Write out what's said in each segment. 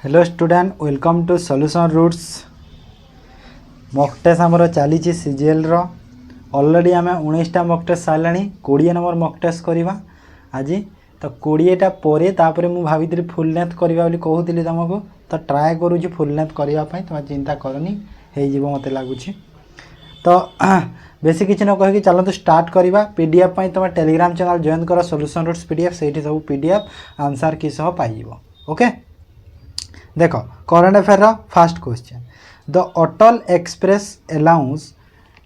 Hello student welcome to Solution Roots mock test आमर चली CGL रो already आम 19टा mock test सारे 20 नंबर मॉक टेस्ट करवा आज तो 20टा पर मुझे भावी फुल लेंथ करवा कहूली तुमको तो ट्राए करुँच फुल लेंथ करने तुम चिंता करनी हो मत लगुच तो बेसी किसी न कहीकि चलते स्टार्ट करवा पीडीएफ तुम टेलीग्राम चैनल जॉइन कर सॉल्यूशन रूट्स पीडीएफ से सब पीडीएफ आंसर की सह पाइब ओके। देख current affair first question the Atal express allowance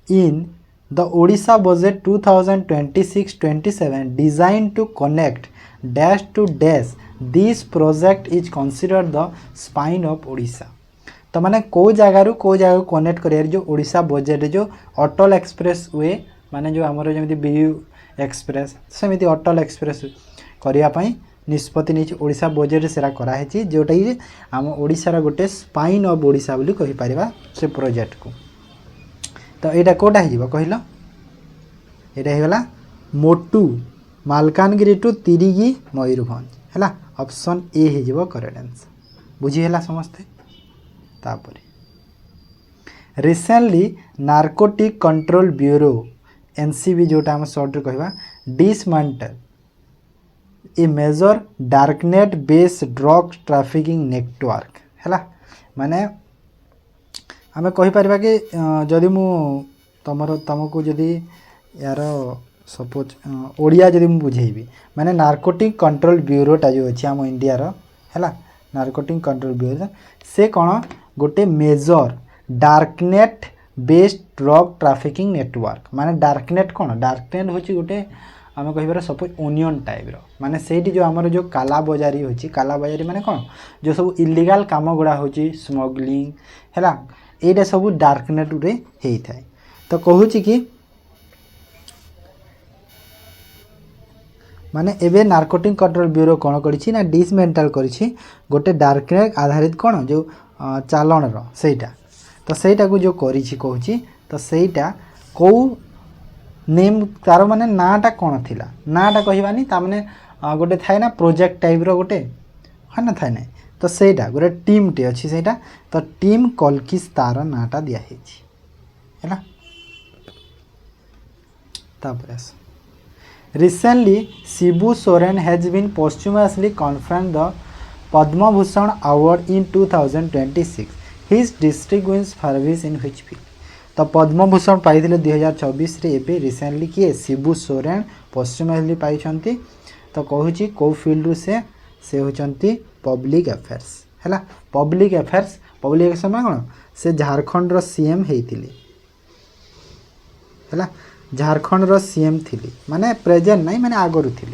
in the Odisha budget 2026-27 design to connect dash to dash this project is considered the spine of Odisha. तो माने को जगार कनेक्ट कर जो ओडिशा बजेट जो अटल एक्सप्रेस वे माने जो आमर जमी बीयू एक्सप्रेस सेमती अटल एक्सप्रेस करने निष्पत्ति नहीं ओडिशा बजेट से कराई जोटा कि आम ओडिशार गोटे स्पाइन ऑफ ओडिशा बोली कहि परिबा से प्रोजेक्ट को। तो यहाँ कौटा हो कहल यहाँ होगा मोटू मालकानगिरी टू तिरिगी मयूरभंज है ऑप्शन ए हो करेक्ट आंसर बुझीगला समस्ते। तापर recently narcotic control bureau NCB जोटा आम सर्ट कहवा dismantle a major darknet base drug trafficking network है माने आम कहीपर कि जदि मु तुमको जदि यार सपोज ओडिया जदि मु बुझेबी माने नार्कोटिक कंट्रोल ब्यूरोटा जो अच्छी आम इंडिया है नार्कोटिक कंट्रोल ब्यूरो से कौन गोटे major darknet based drug trafficking network माने डार्कनेट कौन डार्कनेट होची गोटे आम कहीपर सपोज ओनियन टाइप माने सेठी जो आमर जो काला बजारी होची काला बजारी माने कौन जो सब इलीगल काम गुड़ा होची स्मगलिंग है यहाँ सब डार्कनेट रे होता है। तो कहूँ कि माने एबे नार्कोटिक कंट्रोल ब्यूरो कौन करी ना डिसमेंटल करी गोटे डार्कनेट आधारित कौन जो चालन रईटा तो सहीटा को जो करी कहूँ तो सहीटा कौ नेम तार माने नाटा कौन थिला नाटा कहवानी ताने गोटे थाए ना प्रोजेक्ट टाइप रो गोटे है ना थाए ना तो सहीटा गोटे टीम टे अच्छी सहीटा तो टीम कल्किस तार नाटा दिखाई है। Recently Shibu Soren has been posthumously conferred the Padma Bhushan award in 2026 his district wins service in which field. तो पद्म भूषण पाई 2024 रे रिसेंटली किए शिबू सोरेन पोस्टुमसली पाई तो कहूँ कौ फील्ड से होती पब्लिक अफेयर्स है पब्लिक अफेयर्स कौन से झारखंड रो सीएम होती है झारखंड रो सीएम थी माने प्रेजेंट नहीं माने आगरू थी।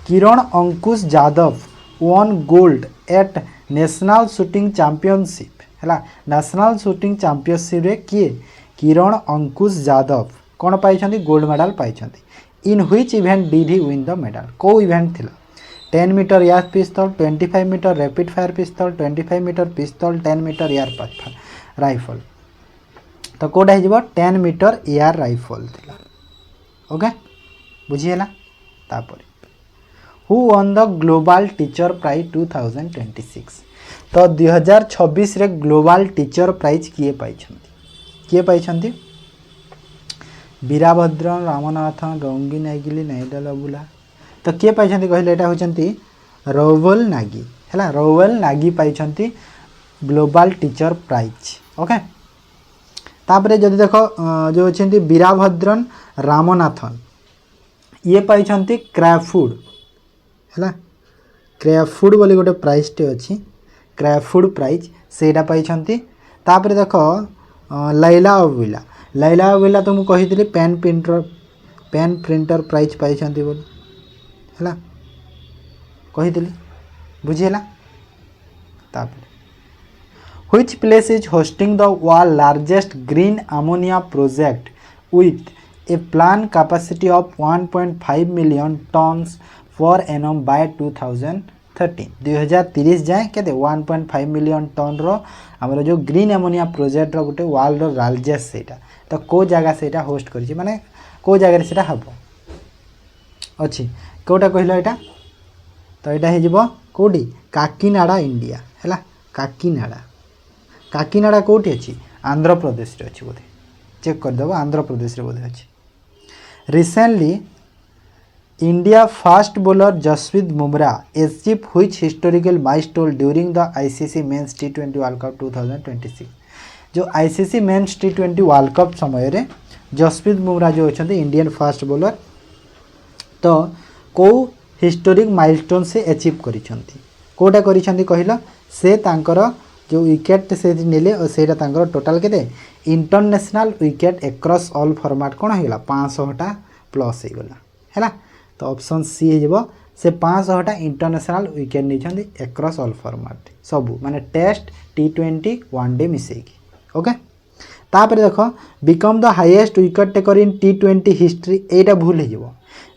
Kiran Ankush Yadav won gold at national shooting championship है नेशनल शूटिंग चैंपियनशिप रे किए किरण अंकुश यादव कौन पाई गोल्ड मेडल पाई in which event did he win the medal को इवेंट थिला 10 metre air pistol 25 metre rapid fire pistol 25 metre pistol 10 metre air rifle तो कौटा हो 10 मीटर एयर राइफल थिला ओके बुझीगला। तापर who won the global teacher prize 2026 तो 2026 रे ग्लोबल टीचर प्राइज किए पाई वीरभद्रन रामनाथन रंगी नागिली नाइडल बुला तो किए पाई कहले यहाँ होती रौवल नागी है रौवल नागी पाई ग्लोबल टीचर प्राइज ओके। तापर जदि देख जो अच्छे वीरभद्रन रामनाथन ये पाई क्रैफूड है क्रैफूड बोली गोटे प्राइज टे अच्छी क्रैफूड प्राइज सेटा पाई तापर देख लैला अविला तो मुझे कही पेन प्रिंटर प्राइज पाई बोली है कही बुझीगला। तापर which place is hosting the world largest green ammonia project with a plan capacity of 1.5 million tons for annum by 2030 जाए के 1.5 मिलियन टन आमर जो ग्रीन अमोनिया प्रोजेक्ट गोटे वर्ल्ड लार्जेस्ट सेटा तो को जगह से होस्ट कर माने को जगह से हम अच्छी कौटा कहल यहाँ तो यहाँ हो कौटी काकीनाडा इंडिया है काकीनाडा काकीनाडा कौटी अच्छी आंध्र प्रदेश रे अच्छी बोधे चेक करदेव आंध्र प्रदेश रे बोधे अच्छी recently India fast bowler Jasprit Bumrah achieve which historical milestone during the ICC men's T20 world cup 2026 जो ICC men's T20 world cup समय रे जसप्रीत बुमराह जो अच्छा इंडियन फास्ट बॉलर तो कौ हिस्टोरिक माइलस्टोन से अचीव करिसेंती कोटा करिसेंती कहला से तांकर जो विकेट से नेले और सेटा तांकर टोटल केते international wicket across all format कोन हेला 500टा प्लस हे गला हैला तो ऑप्शन सी हे जबो से 500टा इंटरनेशनल विकेट निछंदी एक्रॉस ऑल फॉर्मेट सब माने टेस्ट T20 वनडे मिसेकी ओके तापर देखो become the highest wicket taker in T20 history एटा भूल हे जबो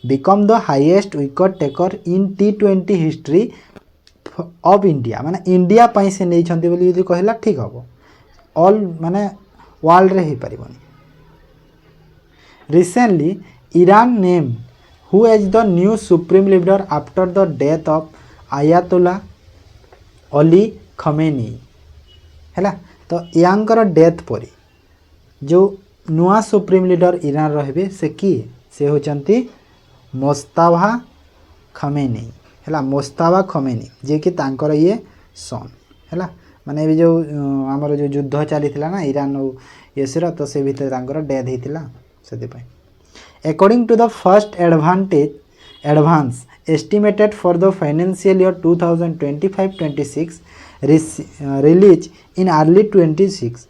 become the highest wicket taker in T20 history of India माने इंडिया पाई से नहीं छंती बोली यदि कहला ठीक हबो ऑल माने वर्ल्ड रे ही परिबनी recently Iran name who is the new supreme leader after the death of Ayatollah Ali Khamenei हैला तो यांकर डेथ पर जो नुआ सुप्रीम लीडर ईरान रहे से किए से होचंती मोस्तफा खमेनी हैला मोस्तफा खमेनी जे कि तांकर ये सन हैला माने भी जो हमर जो युद्ध चलीथिला ना ईरान और यसर तो से भीतर तांकर डेथ हेतिला सेति पय according to the first advance estimated for the financial year 2025-26 release in early 26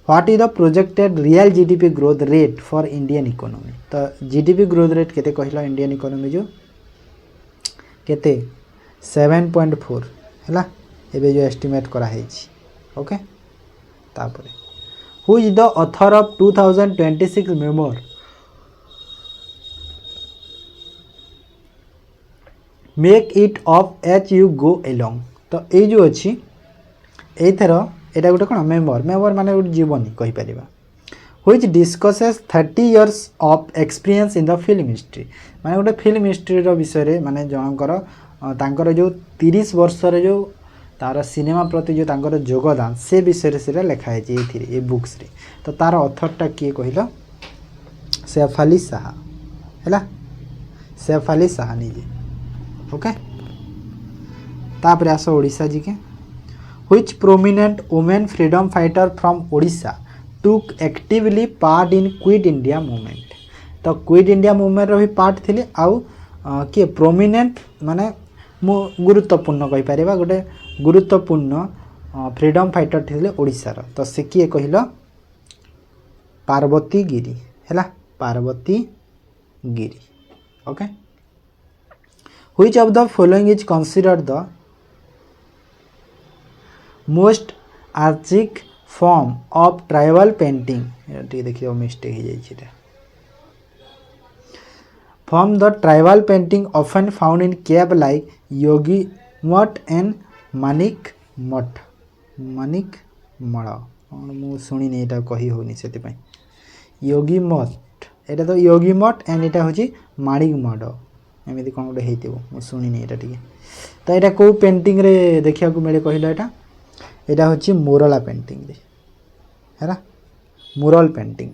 what is the projected real GDP growth rate for Indian economy तो जीडीपी ग्रोथ रेट केते कहला इंडियन इकोनॉमी जो केते 7.4 हैला एबे जो एस्टिमेट करा है ओके तापरे who is the author of 2026 memoir make it of H you go along तो ये जो अच्छी एथर एटा गोटे कौन मेमोर मेमोर माने गोटे जीवनी कहि परिबा which discusses 30 years of experience in the film history माने गोटे फिल्म हिस्ट्री रो विषय रे माने जनकर तांकर जो 30 वर्ष रे जो तार सिनेमा प्रति जो तांकर योगदान से विषय से लिखा है ये बुक्स रे तो तार ऑथरटा किए कहला सैफ अली शाह हैला सैफ अली शाह निजे ओके तापर आस ओडिशा जी के which prominent women freedom fighter from Odisha took actively part in quit India movement तो क्विट इंडिया मूवमेंट रो भी पार्ट थिले आउ के प्रोमिनेंट माने गुरुत्वपूर्ण कहि परिबा गोटे गुरुत्वपूर्ण फ्रीडम फाइटर थिले ओडिशा रो तो से किए कहिलो पार्वती गिरी हैला Parvati Giri okay which of the following is considered the most archaic form of tribal painting देखिए मिस्टेक हो जाए from the tribal painting often found in cave like Yogi Math and Manik मठ मानिक मड़ मु शुणी नहीं कही होनी से योगी मठ एटा तो योगी मठ एंड एटा हूँ माणिक मड़ एमती कौन गोटे हो शुणी नहीं टे तो यहाँ कौ पेंटिंग रे देखा मिले कहला यहाँ हूँ मुरला पेंटिंग रे है mural painting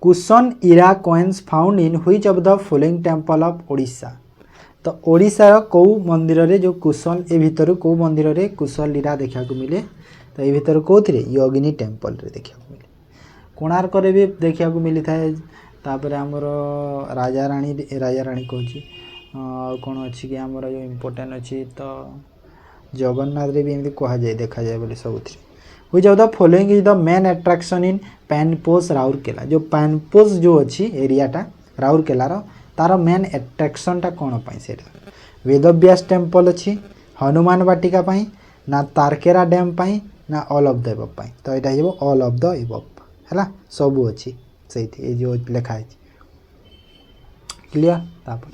Kushan era coins found in which of the following temple of Odisha तो ओडिशार कौ मंदिर रे जो कुशल ए भीतर कौ मंदिर रे कुशल इरा देखा मिले तो ये भीतर कौन योगिनी टेम्पल रे देखा मिले कोणार्क रे भी देखा मिली थाए तापर आमर राजा राणी कहूँ कौन अच्छी कि आमर जो इम्पोर्टेंट अच्छी तो जगन्नाथ रे भी एमती कह जाए देखा जाए बोले सब which of the following is the main attraction in Panposh Rourkela जो पैनपोस जो अच्छी एरियाटा राउरकेलार तार मेन अट्रैक्शनटा कौन पाई से वेदव्यास टेम्पल अच्छी हनुमान वाटिका पाई ना तारकेरा डैम पाई ना ऑल ऑफ द एबव पाई तो यहाँ ऑल ऑफ द एबव है सबू अच्छी से जो लिखा है क्लियर तापर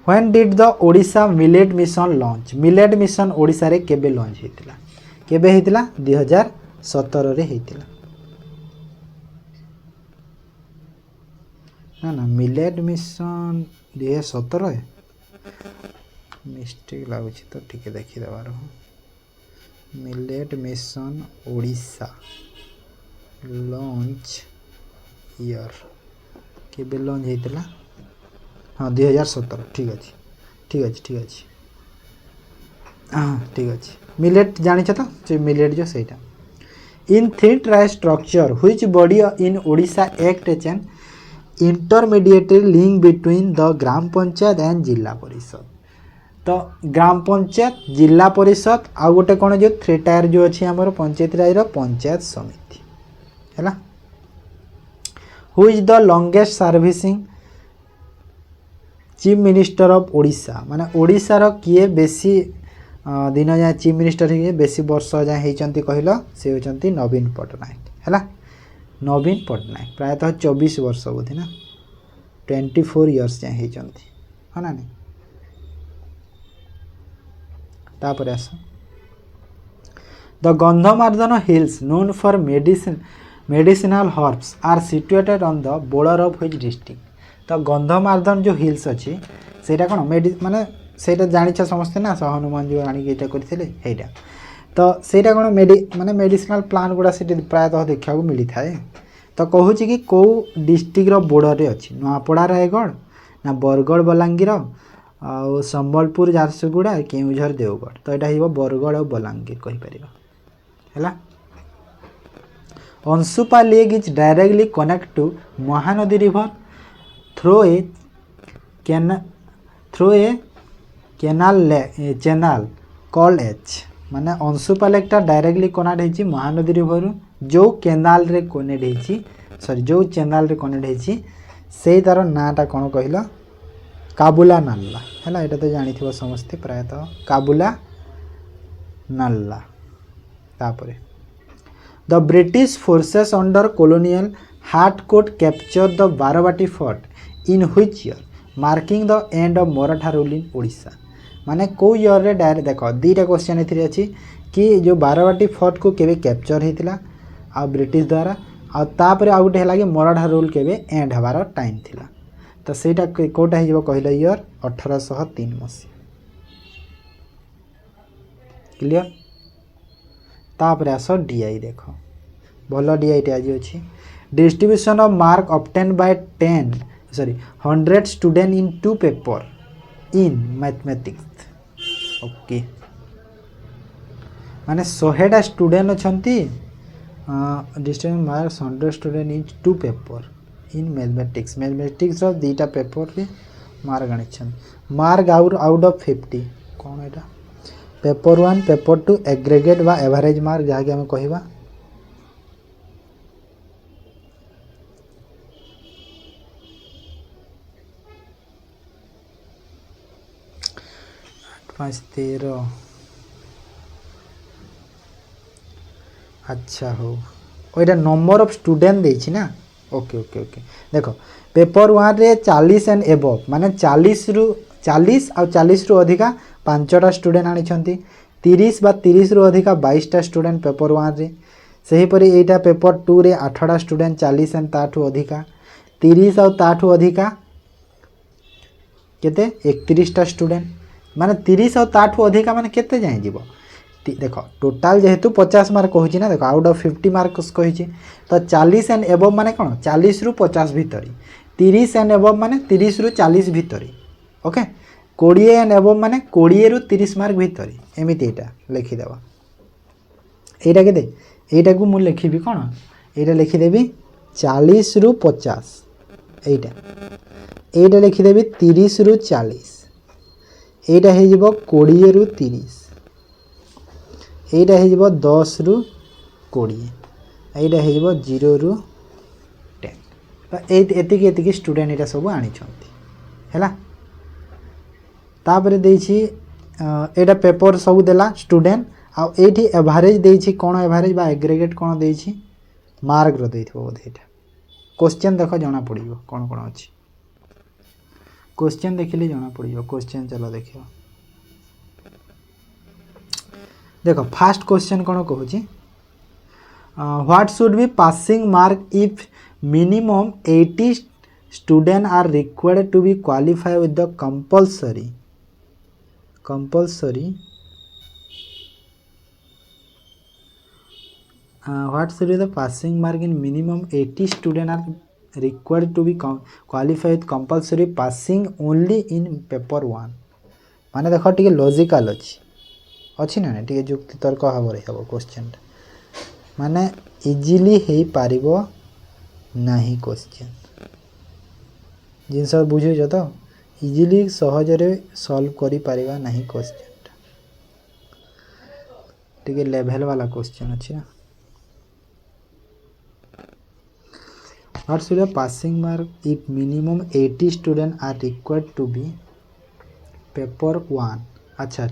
when did the Odisha millet mission launch millet mission Odisha रे केबे लॉन्च हेतिला केबे हेतिला 2017 रे हेतिला ना मिलेट मिशन 2017 है मिस्टेक लगुच तो टिके देखीदेवार millet mission Odisha launch year केबे लॉन्च होता हाँ 2017 ठीक अच्छे ठीक अच्छे ठीक अच्छे हाँ ठीक अच्छे मिलेट जानी तो से मिलेट जो सहीटा in three tier structure which body in Odisha act as an intermediary link between the gram panchayat and zila parishad तो ग्राम पंचायत जिला परिषद आ गोटे कौन जो थ्री टायर जो अच्छी आम पंचायत राज पंचायत समिति है who is the longest servicing chief minister of Odisha माने ओडिशार किए बेसी दिन जाए चीफ मिनिस्टर ही बेसी वर्ष जाए होती कहल सी होती नवीन पट्टनायक है नवीन पट्टनायक प्रायतः 24 वर्ष बोधे ना 24 इयर्स जाए होती है ना नहीं तापर आस the Gandhamardan hills known for medicinal herbs are situated on the border of which district तो गंधमार्दन जो हिल्स अच्छी सेटा कौन माने सेटा जानिछ समस्ते ना हनुमान जो आनिक करते तो सेटा कौन माने मेडिसिनल प्लांट गुड़ा से प्रायतः देखा मिली थाए तो कहूँ कि कौ डिस्ट्रिक्ट बॉर्डर रे अच्छी नुआपड़ा रायगढ़ ना बरगढ़ बलांगीर आ संबलपुर झारसुगुड़ा केउझर देवगढ़ तो यहाँ हो बरगढ़ और बलांगीर कहीपर है Anshupa lake is directly connect to Mahanadi river through a channel called H माने अंशुपा लेकटा डायरेक्टली कनेक्ट हो महानदी रिवर जो केनाल रे कनेक्ट सॉरी जो चैनल रे कनेक्ट से तार नाटा कौन कहल काबुला नाला है यहाँ तो जानी समस्ते प्रायतः काबुला नाला तापरे the British forces under colonial Harcourt capture the Barabati fort in which year marking the end of Maratha rule in Odisha माने को ईयर रे डायरेक्ट देख दीटा क्वेश्चन एथि अच्छी कि जो बारवाटी फोर्ट को केबे कैप्चर होता आ ब्रिटिश द्वारा आउे आउ गोटे है कि मराठा रूल केबे एंड हबार टाइम थिला तो सेटा कोटा हो कहल ईयर 1803 मसीहा क्लियर तापर आस डीआई देख भल डीआई टे आज अच्छी distribution of mark obtain by 100 student in 2 paper in mathematics okay माने 100टा स्टूडेंट अच्छी distribution mark 100 student in 2 paper in mathematics दीटा पेपर रे मार्क आनी मार्क आउट ऑफ 50 कौन है पेपर 1 पेपर 2 एग्रीगेट बा एवरेज मार्क जहाँकि आम कहवा पाँच 13 अच्छा हो ओइटा नंबर ऑफ स्टूडेंट देछि ना ओके ओके ओके देखो पेपर 1 रे 40 एंड एबव माने 40 और 40 रु अधिका 5टा स्टूडेंट आनी 30 बा 30 रु अधिका 22टा स्टूडेंट पेपर 1 रे सही परी एटा पेपर 2 रे 8टा स्टूडेंट 40 एंड ताठू अधिका 30 और ताठू अधिका केते 31टा स्टूडेंट माने 30 और ताठू अधिका माने केते जाय जीवो देख टोटाल जेहेतु 50 मार्क कहूँ ना देख आउट ऑफ 50 मार्क कही तो 40 एंड एबव माने कौन 40 रु 50 भितर 30 एंड एबव माने 30 रु 40 भितर ओके 20 एंड एबव माने 20 रु 30 मार्क भितर एमती यहाँ लिखिदेव यहाँ के यहीटा को मुझे लिखी कौन यहाँ लिखिदेवी 40 रु 50 यहाँ लिखिदेवी 30 रु 40 यहाँ हो 20 रु 30 यहाँ हो 10 रु 20 यहाँ हो 0 रु 10 एतिकी स्टूडेंट यहाँ सब आनी है तापर देछि एटा पेपर सब देला स्टूडेंट आ एठी एवरेज देछि कोन एवरेज बा एग्रीगेट कोन देछि मार्क रो देथिबो बोधे एटा क्वेश्चन देखो जना पड़िबो कोन कोन अछि क्वेश्चन देखिले जना पड़िबो क्वेश्चन चलो देखियो देखो फास्ट क्वेश्चन कौन कहूँ what should be passing mark if minimum 80 student are required to be qualify with the compulsory compulsory what should be the passing mark in minimum 80 students are required to be qualified with compulsory passing only in paper 1 माने देख टे logical अच्छी ना टे जुक्ति तर्क भाव हम क्वेश्चन माने इजिली हो पारिबो नहीं क्वेश्चन जिनस बुझे तो इजिली सहजरे सॉल्व करि पारिबा नहीं क्वेश्चन टे लेवल वाला क्वेश्चन अच्छी ना What should the passing mark if minimum 80 students are required to be paper 1 अच्छा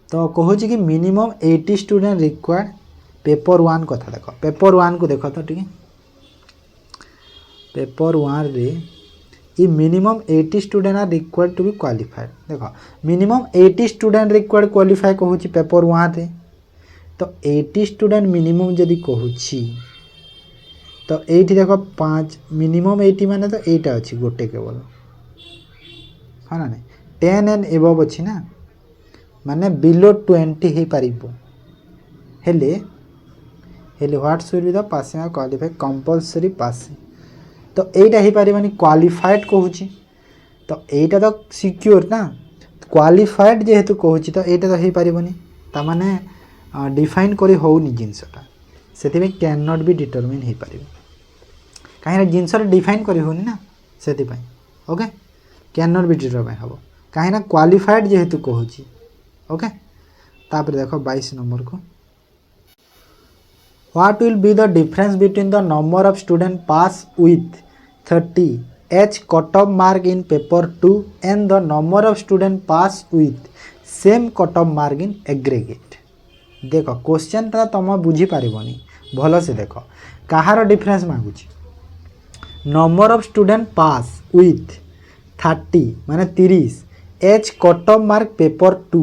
तो कहूँ कि मिनिमम 80 स्टूडेंट रिक्वायर्ड पेपर 1 कथा देख पेपर 1 को देख तो ठीक पेपर 1 रे ये minimum 80 student are required to be qualified देख मिनिमम 80 स्टूडेंट रिक्वायर्ड क्वालिफाई कहूँ पेपर 1 रे तो 80 स्टूडेंट मिनिमम जदि कहूँ तो एठी देख 5 मिनिमम 80 माने तो एटा अच्छी गोटे केवल हाँ ना 10 एंड एबव अच्छी ना माने बिलो 20 ही पारिबो हेले what should be the passing और क्वालिफाई कंपलसरी पासिंग तो एटा ही पारिबानी क्वालिफाइड कहूची तो एटा तो सिक्योर ना क्वालिफाइड जेहेतु कहूची तो एटा तो ही पारिबानी ता माने डिफाइन करी होउनी जिंसटा सेति में कैन नॉट बी डिटरमिन हो पार कहीं जिनस डिफाइन करी होनी ना से okay can not be determine हम कहीं क्वालिफाइड जेहेतु कहूँ ओके तापर देख 22 नंबर को what will be the difference between the number of student pass with 30 H cut off mark in paper 2 and the number of student pass with same cut off mark in aggregate देख question टा तुम बुझी पारिबनी भल से देख कहार difference मांगुची number of student pass with 30 माने 30 H cut off mark paper 2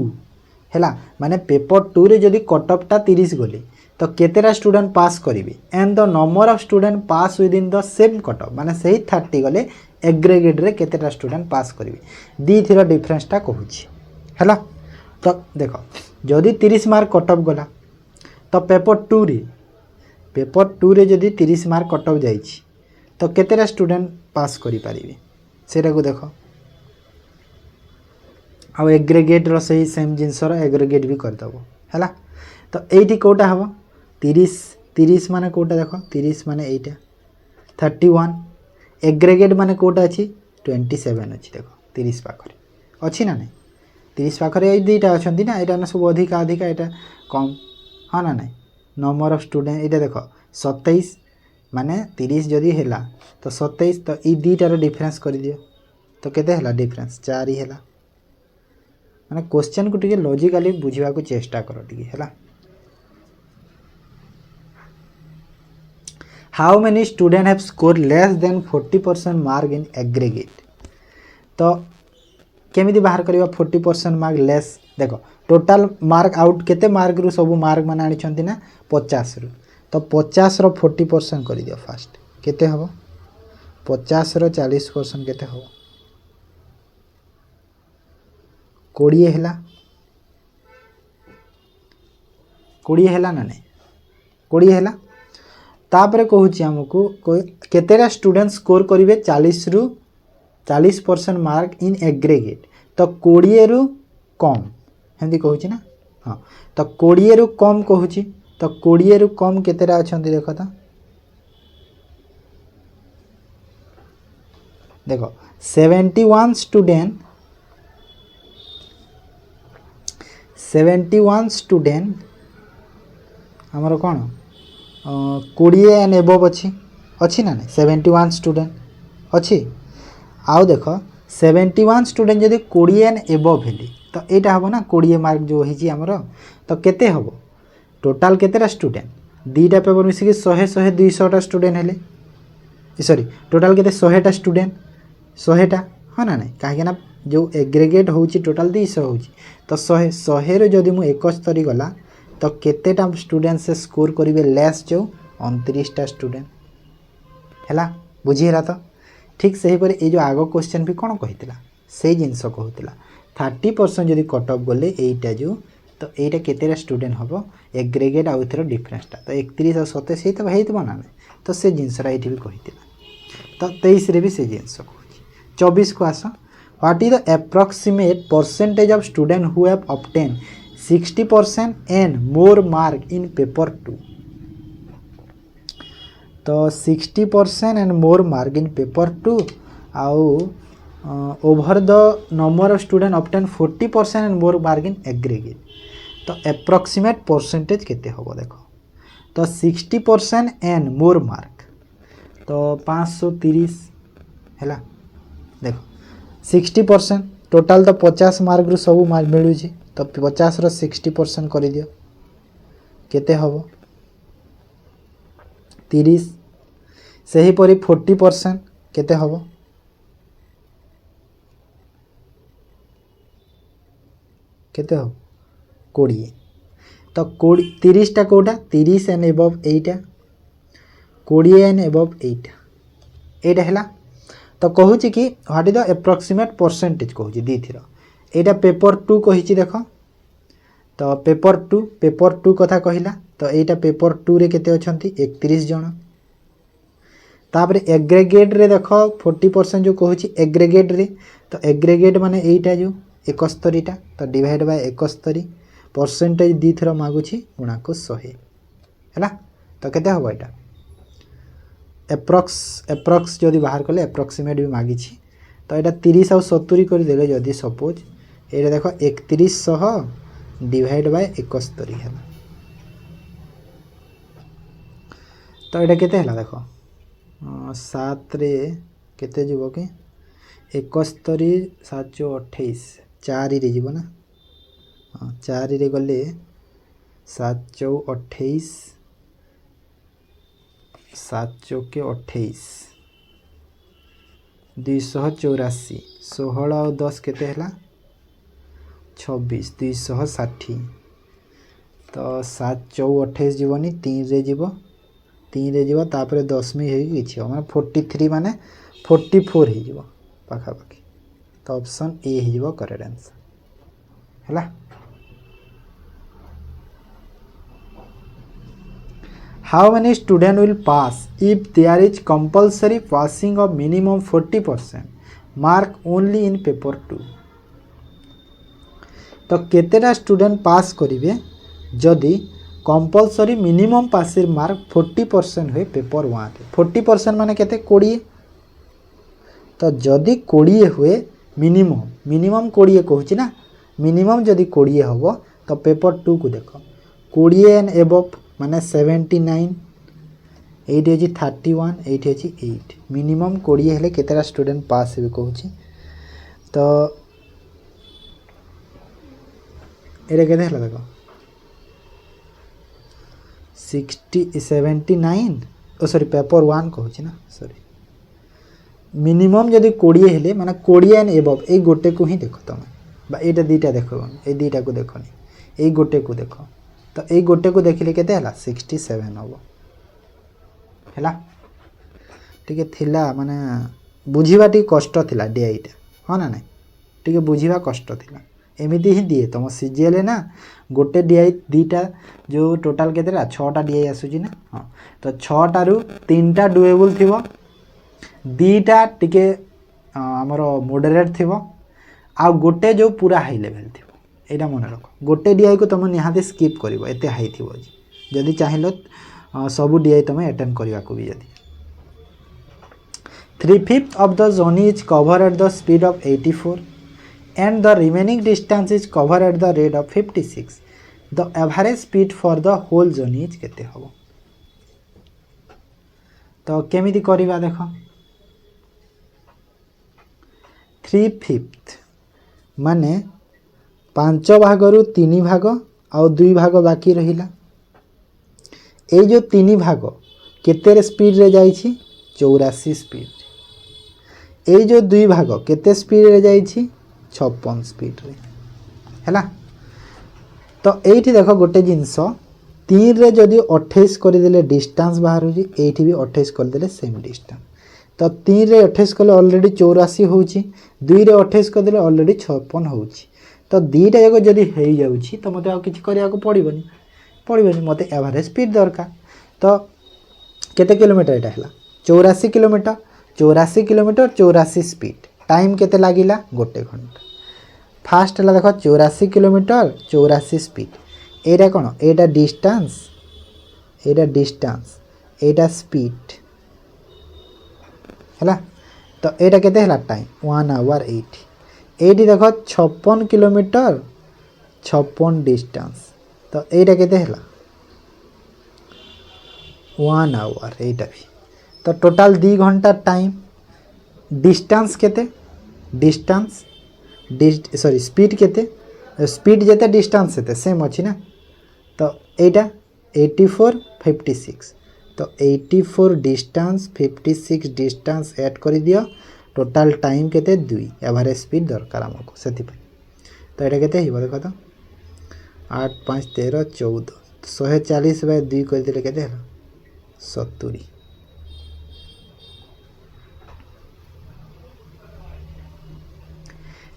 हैला माने पेपर 2 रे जदि कट ऑफ टा 30 गले तो केतेरा स्टूडेंट पास करिवे and the number of student pass with in the same cut of माने सही 30 गले एग्रीगेट रे केतेरा स्टूडेंट पास करिवे दी थिरा डिफरेंस टा कहूची हैला तो देखो जदि 30 मार्क कट ऑफ गला तो पेपर 2 रे जदि 30 मार्क कट ऑफ जाइछि तो केतेरा स्टूडेंट पास करि पारिबे सेटा को देखो आ एग्रीगेट रो सही सेम जिंसर एग्रीगेट भी कर दबो हैला तो एठी कोटा हबो 30 माने कोटा देखो 30 माने एटा 31 एग्रीगेट माने कोटा अछि 27 अछि देखो 30 पाखरे अछि ना नै 30 पाखरे ए दुईटा अछंती ना एटा ना सब अधिक एटा कम हाँ ना नहीं नंबर ऑफ स्टूडेंट ये देख 27 माने 30 जदि हैला तो 27 तो ये दुईटार डिफरेंस कर दियो तो केते हैला डिफरेंस 4 ही हैला माने क्वेश्चन को टिके लॉजिकली बुझिबा को चेष्टा करो टिके हैला how many student have score less than 40% mark in aggregate तो केमिति बाहर करबा 40% मार्क लेस देखो टोटाल मार्क आउट केते मार्क रु सब मार्क माने आनी छंती ना 50 रु तो 50 रो 40% कर दियो फास्ट केते हबो 50 रो 40% केते हबो 20 हैला 20 हैला ना नहीं 20 हैला तापरे कहूची हमकु केतेरा स्टूडेंट स्कोर करिवे 40% मार्क इन एग्रीगेट तो 20 रु कम हेंदी कहूची ना हाँ तो 20 रु कम कहूची तो 20 रु कम केतेरा अछंती देखो तो देखो 71 स्टूडेंट हमर कोन 20 एंड एबव अच्छी ना नहीं 71 स्टूडेंट अच्छी आउ देख 71 स्टूडेंट जदि 20 एंड एबव हेली तो यहाँ हम ना 20 मार्क जो होती आमर तो केते हम टोटाल केतेरा स्टूडेंट दुईटा पेपर मिसिक 100 200 स्टूडेंट हेले सॉरी टोटाल केते 100टा स्टूडेंट 100टा हाँ ना नहीं कहीं जो एग्रीगेट होची टोटाल 200 होची तो 100 रे जदि मु 71 गला तो केतेटा स्टूडेंट से स्कोर करिवे लेस जो 29टा स्टूडेंट हैला बुझी हला तो ठीक सही पर ये जो आगो क्वेश्चन भी कौन कही से जिनस कहूला 30% जदि कट ऑफ गले एटा जो तो एटा केतेरा स्टूडेंट हम एग्रीगेट आउ थर डिफरेंसटा तो 31 और 27 तो भाई तो बनाने तो से जिनसरा ये भी कही तो 23 रे भी से जिनस कह 24 को आस what is the approximate percentage of student who have obtain 60% and more mark in paper 2 तो 60% and more mark in paper 2 आउ over the number of student obtain 40% and more mark in aggregate तो approximate percentage केते होबो देखो तो 60% and more mark तो 530 हैला देखो 60% टोटाल तो 50 मार्क रु सब मार्क मिलू छी तो 50 रो 60% कर दियो केते होबो 30 सही परी 40% केते होबो केते हो 20 तो 30 टा कोटा 30 एंड एबव 8 20 एंड एबव 8 एटा हैला तो कहूँ कि what is the approximate percentage कहूँ दी थी एटा पेपर 2 कही देख तो पेपर 2 कथा कहला तो एटा पेपर 2 रे केते अछंती 31 जन तापर एग्रीगेट रे देख 40% जो कहूँ एग्रीगेट रे तो एग्रीगेट माने एटा जो 71 टा तो डिवाइड बाय 71 परसेंटेज दी थर मागुची गुणा को 100 हैला तो केते होबो एटा एप्रोक्स जदि बाहर कले एप्रोक्सीमेट भी मागी तो यहाँ 30 और 70 कर देले जदि सपोज ये देख 3100 डिवाइड बाय 71 है तो यहाँ केते हैला देख 7 रे केते जीवो कि 71 7 28 4 रे जीवो ना 4 रे गले 7 28 7 चौके 28 284 16 और 10 केते हैला 26 260 तो 7 चौ 28 जीवनी 3 रे जीव 3 रे जीव तापर 10 में होई किछि माने 43 माने 44 हो जीव पाखा पाखी तो ऑप्शन ए हो जीव करेक्ट आंसर हैला How many students will pass if there is compulsory passing of minimum 40% mark only in paper 2? तो केतेटा स्टूडेंट पास करिवे जदि कंपलसरी मिनिमम पासिंग मार्क 40% हुए पेपर 1 40% माने केते 20 तो जदि 20 हुए मिनिमम 20 कहूची ना मिनिमम जदि 20 हबो तो पेपर 2 को देखो 20 एंड एबव माने 79 एट होची 31 एट होची 8 मिनिमम 20 हेले केतेटा स्टूडेंट पास हेबे कहूची तो एरे केते हला देखो 79 ओ सॉरी पेपर 1 कहूची ना सॉरी मिनिमम जदि 20 हेले माने 20 एंड एबव ए गोटे को ही देखो तमे बा एटा दीटा देखो ए दीटा को देखोनी ए गोटे को देखो तो ये गोटे को देखिले केते हला 67 हबो हैला टिके थिला माने बुझीबा टी कष्ट थिला डीआईटा हां ना नहीं टिके बुझीबा कष्ट थिला एमिति ही दिए तुम सीजीएल ना गोटे डीआई दीटा जो टोटल केतेला 6टा डीआई आसुची ना हां तो 6टा रु 3टा डुएबल थिबो दीटा टिके हमरो मॉडरेट थिबो आ गोटे जो पूरा हाई लेवल थिबो एटा मन रख गोटे डीआई को तुम निहाते स्किप करिवो एते हाई थिबो जदि चाहिलो सब डीआई तुम अटेंड करबा को भी जदि 3/5 of the zone is covered at the speed of 84 and the remaining distance is covered at the rate of 56 the average speed for the whole zone is केते हबो तो केमिति करबा देखो 3/5 माने 5 भाग रु 3 भाग आउ 2 भाग बाकी रहिला ए जो 3 भाग केते स्पीड रे जाईछि 84 स्पीड ए जो 2 भाग केते स्पीड रे जाईछि 56 स्पीड रे हैला तो एठी देखो गोटे जिंस 3 रे जदि 28 कर देले डिस्टेंस बाहर होजी एठी भी 28 कर देले सेम डिस्टेंस तो 3 रे 28 कले ऑलरेडी 84 होउची 2 रे 28 कर देले ऑलरेडी 56 होउची तो दीटा जाक जदि हो जाउची तो मते आ किछि करिया को पड़िबनी मते एवरेज स्पीड दरकार तो केते किलोमीटर एटा हला 84 किलोमीटर 84 स्पीड टाइम केते लागिला गोटे घंटा फास्ट हला देखो 84 किलोमीटर 84 स्पीड एटा कोन एटा डिस्टेंस एटा स्पीड हला तो एटा केते हला टाइम 1 आवर 80 एटी देखो 56 किलोमीटर 56 डिस्टेंस तो एटा केते हला 1 आवर एटा भी तो टोटल 2 घंटा टाइम डिस्टेंस केते डिस्टेंस सॉरी स्पीड केते स्पीड जेते डिस्टेंस सेते सेम अछि ना तो एटा 84 56 तो 84 डिस्टेंस 56 डिस्टेंस ऐड कर दियो टोटल टाइम केते 2 एवरेज स्पीड दरकार हमको सेति पे तो एटा केते हिबो देखो तो 8 5 13 14 140 बाय 2 कर दिले केते हला 70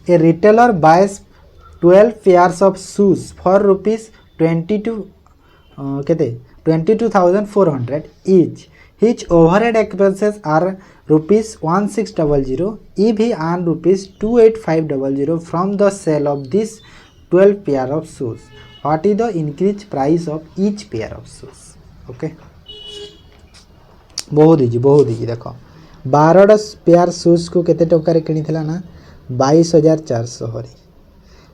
A retailer buys 12 pairs of shoes for rupees 22,400 each. His overhead expenses are rupees 1600 if he earn rupees 28500 from the sale of this 12 pair of shoes. What is the increased price of each pair of shoes? Okay. बहुत easy देख 12 pair shoes को केते टंकार किनिथिला ना 22,400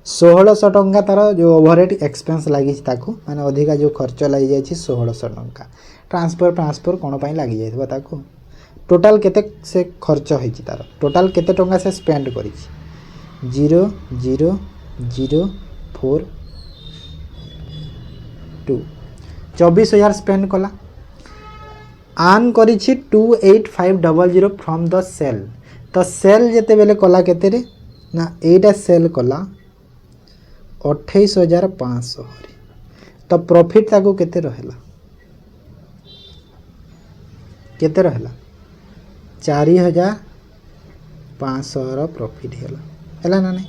1600 टंका तार जो overhead expense लगी माने अधिका जो खर्च लगी जाए 1600 टंका ट्रांसफर कौन पाई लगी जाए ताको टोटाल केते से खर्च होइछि तार टोटाल केते टंका से स्पेंड करी 0,0,0,4 2 24,000 स्पेंड कला आन करी 28500 फ्रॉम द सेल तो सेल जेते बेले कला केते रे ना एटा सेल कला 28,500 तो प्रॉफिट ताको केते रहला 4,500 रो प्रॉफिट हैला ना नहीं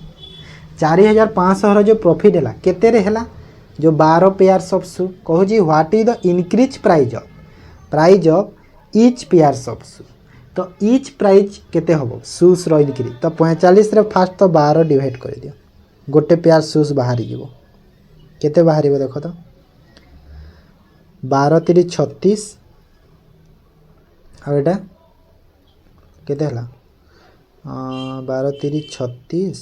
4,500 रो जो प्रॉफिट हैला केते रे हैला जो 12 पेयर्स ऑफ शू कहू जी what is the increase price of each pairs of shoe तो ईच प्राइस केते हबो शूज रो इंक्रीज तो 45 रे फास्ट तो 12 डिवाइड कर दियो गोटे पेयर शूज बाहर जीवो केते बाहर देखो तो 12 3 36 और एटा केते हला 12 3 36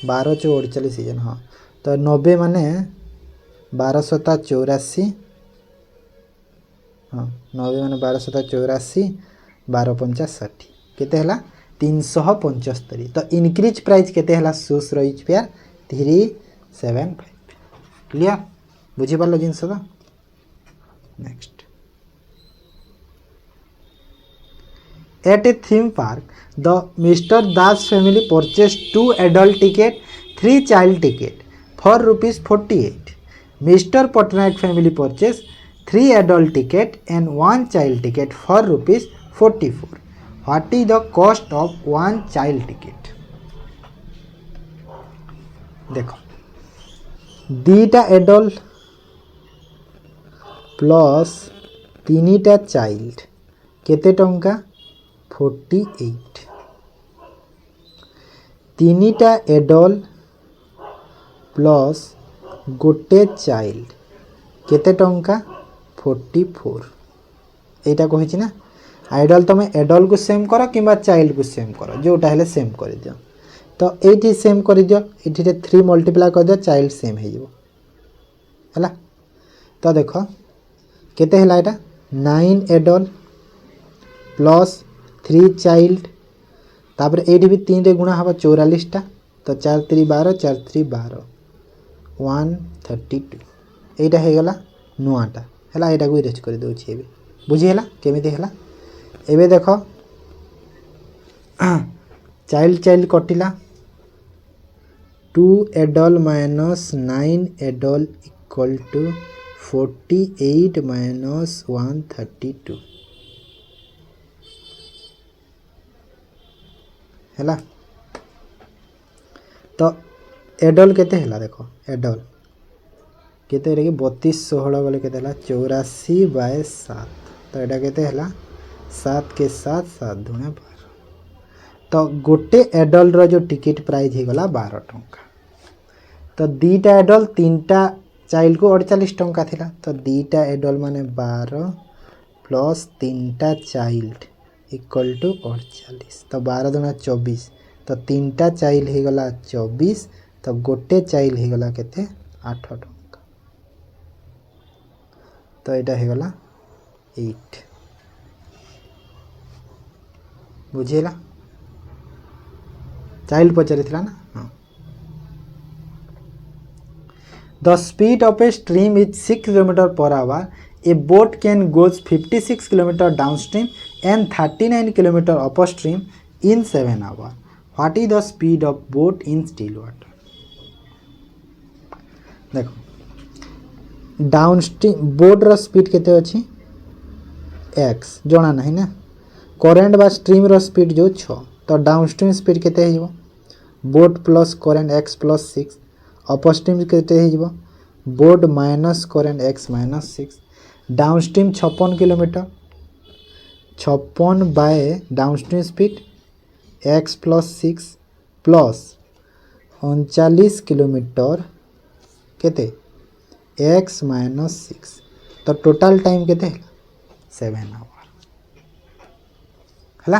12 4 48 सीजन हाँ तो 90 माने 1284 हाँ 90 माने 1284 12 50 60 केते हला 375 तो इनक्रीज प्राइस केते हला शूज रही पेयर 375 क्लियर बुझी पालो जिंस तो next At a theme park, the Mr. Das family purchased 2 adult ticket, 3 child ticket for rupees 48. Mr. Patnaik family purchased 3 adult ticket and 1 child ticket for rupees 44. What is the cost of 1 child ticket? देखो दीटा adult plus 3टा child केते टंका 48 3टा adult plus गोटे child केते टंका 44 एटा कहिछि ना idol तुम adult को same करो कि चाइल्ड को सेम करो जोटा हेले सेम कर दियो तो ये सेम कर दियो ये 3 मल्टीप्लाई कर दियो चाइल्ड सेम हो है तो देख केते हला एटा 9 एडल्ट प्लस 3 चाइल्ड तापर एठी भी 3 रे गुणा हवा 44टा तो 4 3 12 4 3 12 132 एटा हे गला नुआटा हला एटा को इरेज कर दउ छी एबे बुझी हला केमिति हला एबे देखो चाइल्ड कटिला 2 adult minus 9 adult equal to 48 minus 132 है। तो एडल केते है देख एडल केते कि 32 16 गले केते 84/7 तो एटा केते है 7 के 7 7 दूने 12 तो गोटे एडल रो जो टिकट प्राइस हो गला 12 टंका। तो दीटा एडल तीनटा चाइल्ड को 48 टंका थिला तो दीटा एडल माने 12 प्लस तीनटा चाइल्ड इक्वल टू 48 तो 12 दूना 24 तो तीनटा चाइल्ड हो गला 24 तो गोटे चाइल्ड हो गला केते 8 टंका तो यहाँ हो गला 8 बुझेला चाइल्ड पचारि थिला ना। हाँ the speed of a stream is 6 kilometre per hour a boat can goes 56 kilometre downstream and 39 kilometre upstream in 7 hour what is the speed of boat in still water. देखो डाउनस्ट्रीम बोट रो speed केते अछि x जना नहीं ना current बा stream रो speed जो 6 तो डाउनस्ट्रीम स्पीड केते हिजो boat plus current x plus 6 upstream केते हिजो boat minus current x minus 6 downstream 56 kilometre 56 by downstream speed x plus 6 plus 39 kilometre केते x माइनस 6 तो टोटल टाइम केते 7 आवर हला।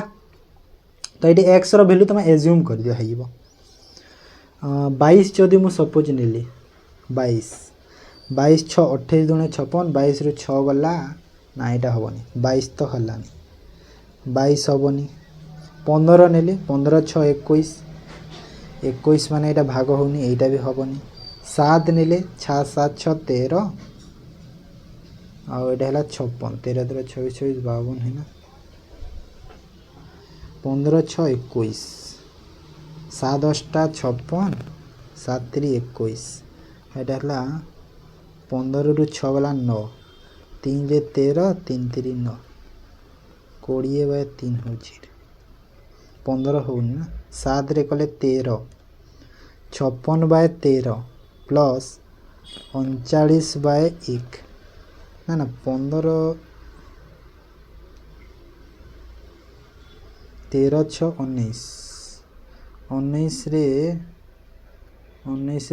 तो ये x रो वैल्यू तुम एज्यूम कर दियो हेइबो 22 जदि मु सपोज नेली 22 22 6 28 दुणे 56 22 रु 6 गला ना एटा होबनी 22 तो हलानी 22 होबनी 15 नेली 15 6 21 21 माने एटा भाग होनी एटा भी होबनी 7 नेले 6 7 6 13 आउ एटा हला 56 13 13 26 26 52 है ना 15 6 21 7 10 56 7 3 21 एटा हला 15 रु 6 गला 9 3 रे 13 3 3 9 20/3 हो 15 हो ना 7 रे कले 13 56/13 प्लस 39/1 ना ना 15 13 6 19 19 रे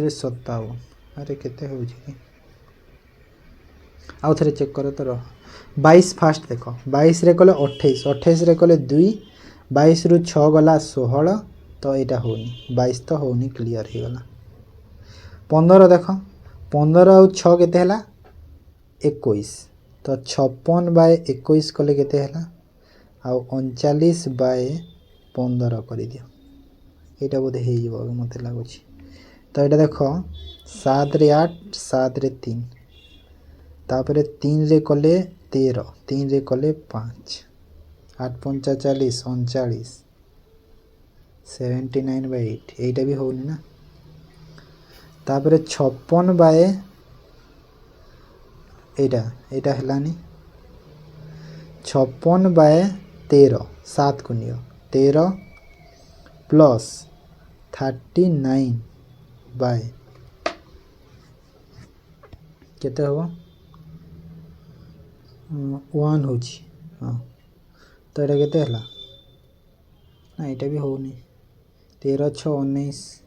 57 अरे केते हो आउ थे चेक कर तो 22 फास्ट देख 22 रे कले 28 28 रे कले 2 22 रु 6 गला 16 तो यहाँ होनी 22 तो होनी क्लियर हो गला 15 देख 15 आउ 6 केते हला 21 तो 56/21 कले केते हला आउ 39/15 कर दियो एटा बोधे हो जिवो मते लागुची। तो यहाँ देख 7 रे 8 7 रे 3 तापरे 3 रे कले 13 3 रे कले 5 8 5 40 39 79/8 एटा भी होनी ना तापरे 56 बाय एटा हलानी 56/13 7 को नियो 13 प्लस 39 बाय केते हो 1 हो हाँ तो यहाँ केते हला ना यहाँ भी होनी 13 6 19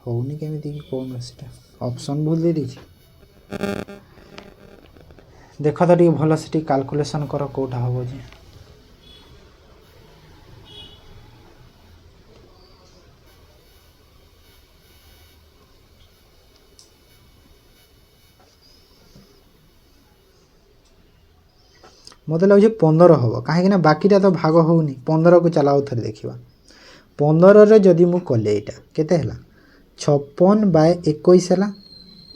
होनी केमिति कि कौन से ऑप्शन भूल दे दीजिए देख तो टी भल से कैलकुलेशन कर कोटा हम जी मत लगे 15 हम कहीं बाकीटा तो भाग होनी 15 को चलाओ थे देखा 15 रे जदि मु कले यहाँ केते हला 56/21 है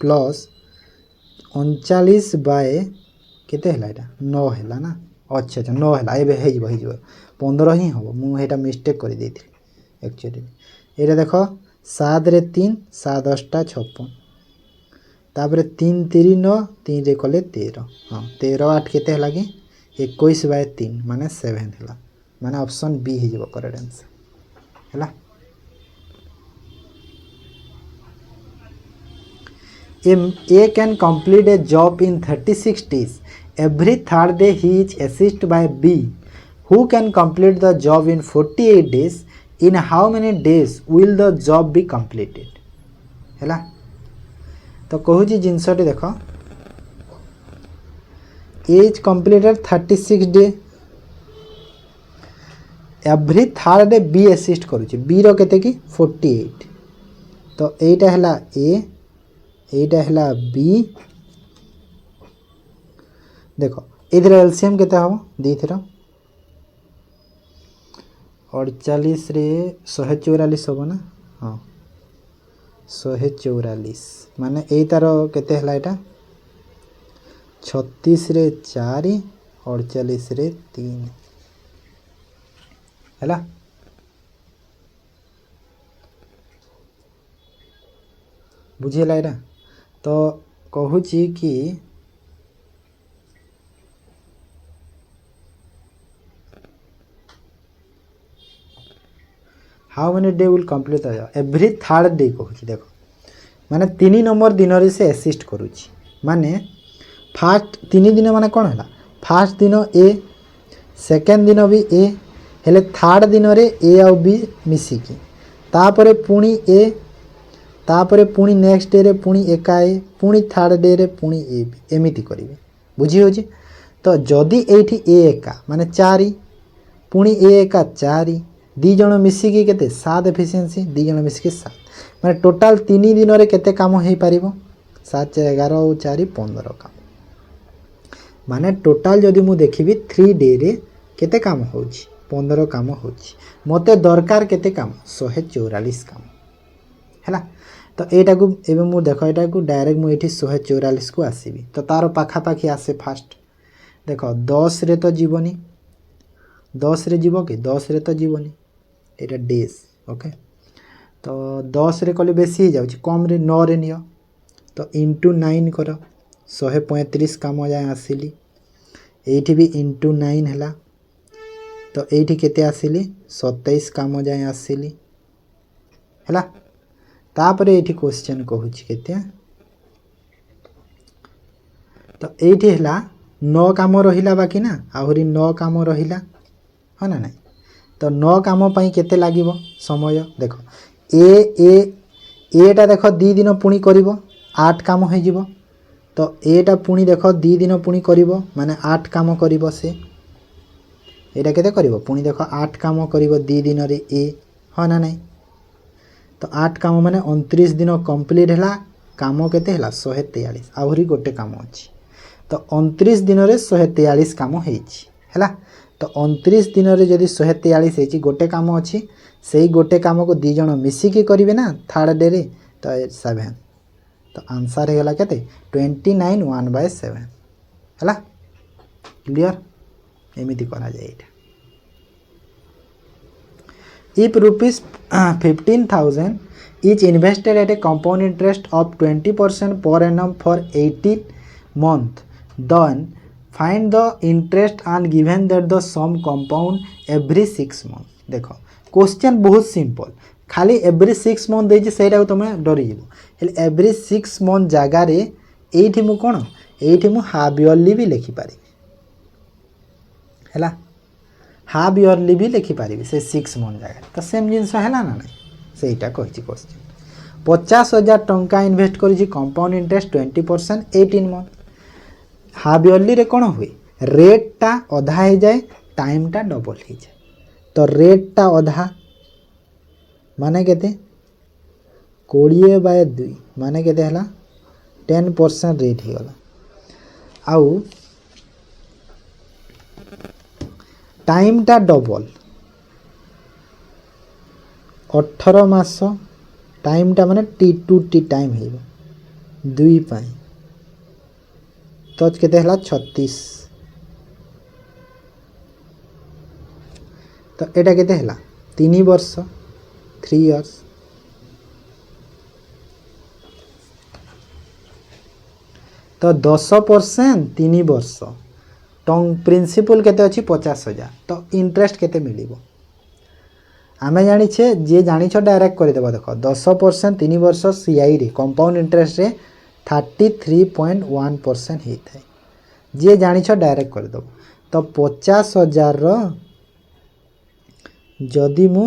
प्लस 39 केते हला एटा 9 हला ना अच्छा अच्छा 9 हला एबे हे जिवो 15 ही हम मुझे मिस्टेक कर दी एक्चुअली ये देख 7 रे 3 7 10 56 तापर 3 3 9 3 रे कले 13 हाँ 13 8 केते हला कि 21/3 माने 7 हला माने ऑप्शन बी ही जब करेक्ट आंसर हला। A can complete a job in 36 days. Every third day he is assisted by B, who can complete the job in 48 days. In how many days will the job be completed? हैला तो कहूँ जिनसटी देख A is completed 36 day. Every third day B assist करुच्ची B रो केते कि 48 तो एटा हैला A एटा हैला B देखो इधर एलसीएम केते हम दी थरा 48 रे 144 होबो ना हाँ 144 माने ए तार केते हला एटा 36 रे 4 48 रे 3 हैला बुझेला एटा तो कहूची कि how many day will complete every third day कहूँ देख माने 3 नंबर दिन रे से असिस्ट करूची माने फास्ट 3 दिन माने कौन है फास्ट दिन ए सेकेंड दिन भी ए हेले थर्ड दिन रे ए आउ बी मिसिकी तापरे पुणी ए तापरे पुणी नेक्स्ट डे रे पुणी एका ए पुणी थर्ड डे रे पुणी ए बी एमिति करिवे बुझी होची तो जदि एठी ए एका माने 4 पुणी ए एका 4 दी जण मिसिकी केते 7 एफिशिएंसी दी जण मिसिकी 7 माने टोटल 3 दिन रे केते काम हेई पारिबो 7 11 और 4 15 काम माने टोटल जदि मु देखिबी 3 डे रे केते काम होची 15 काम होची मते दरकार केते काम 144 काम हैला तो एटा को एबे मु देखो एटा को डायरेक्ट मु एठी 144 को आसीबी तो तार पाखा पाखी आसे फास्ट देखो 10 रे तो जीवनी 10 रे जीवो कि 10 रे तो जीवनी एटा डेज ओके तो 10 रे कले बेसी ही जाउची कम रे 9 रे नियो तो इंटू 9 कर 135 काम जाए आसिली एठी भी इंटू 9 हैला तो एठी केते आसिली 27 काम जाए आसिली हैला तापरे एठी क्वेश्चन कहूची केते तो एठी हैला 9 काम रहिला बाकी ना आहुरी 9 काम रहिला है ना नहीं तो 9 काम पई केते लागिबो समय देखो एटा देखो 2 दिन पुणी करिवो 8 काम हो जिवो तो एटा पुणी देखो 2 दिन पुणी करिवो माने 8 काम करिवो से एटा केते करिवो पुणी देखो 8 काम करिवो 2 दिन रे ए हो ना नहीं तो 8 काम माने 29 दिन कंप्लीट हैला काम केते हैला 143 आहुरी गोटे काम अछि तो 29 दिन रे 143 काम हेछि हैला तो 29 दिन रे जदि 143 हेछि गोटे काम अछि सेही गोटे काम को 2 जण मिसिकी करिवे ना थर्ड डे रे तो 7 तो आंसर हेला केते 29 1/7 हैला क्लियर एमिति करा जाय एटा if rupees 15,000 is invested at a compound interest of 20% per annum for 18 months then find the interest and given that the sum compound every 6 months देखो क्वेश्चन बहुत सिंपल खाली एवरी 6 मंथ देछि सेटा तुम डरी जीवो हेले एवरी 6 मंथ जागा रे एठी मु कोन एठी मु हाफ इयरली भी लिखि पारि हैला हाफ इयरली भी लिखि पारि से 6 मंथ जागा तो सेम जिंस हैला ना नहीं सेटा कहिछि क्वेश्चन 50,000 टंका इन्वेस्ट करिछि compound interest 20% 18 month half yearly रे कोन हुए रेट टा आधा हो जाए टाइम टा डबल हो जाए तो रेट टा आधा माने केते 20/2 माने केते हला 10% रेट हो गला आउ टाइम टा डबल 18 मास टाइम टा माने T2T टाइम हेबो 2 पाई तो केते हला 36 तो एटा केते हला 3 वर्ष 3 इयर्स तो 10% 3 वर्ष प्रिंसिपल केते अछि 50,000 तो इंटरेस्ट केते मिलिबो आमे जानिछे जे जानिछ डायरेक्ट कर देबा देखो 10% 3 वर्ष सीआई रे कंपाउंड इंटरेस्ट रे 33.1% हे थाए जे जानिछ डायरेक्ट कर दबो तो 50,000 रो जदि मु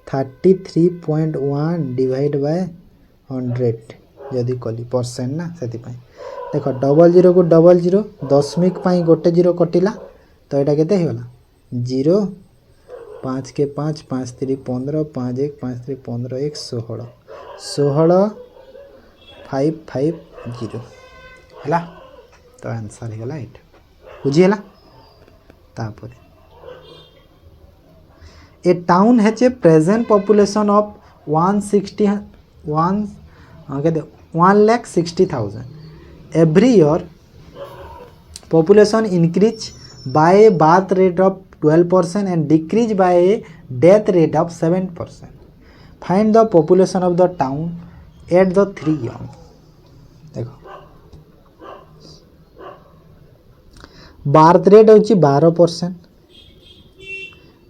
33.1 डिवाइड बाय 100 जदि कली परसेंट ना सेति पई देखो 00 को 00 दशमिक पाई गोटे 0 कटिला तो एटा केते हेला 0 5 के 5 5 3 15 5 1 5 3 15 1 16 16 5 5 0 हैला तो आंसर हेला एटा बुझी हैला तापर a town has a present population of 1,60,000 every year population increase by a birth rate of 12% and decrease by a death rate of 7%. Find the population of the town at the 3 young. देखो birth rate होची 12%,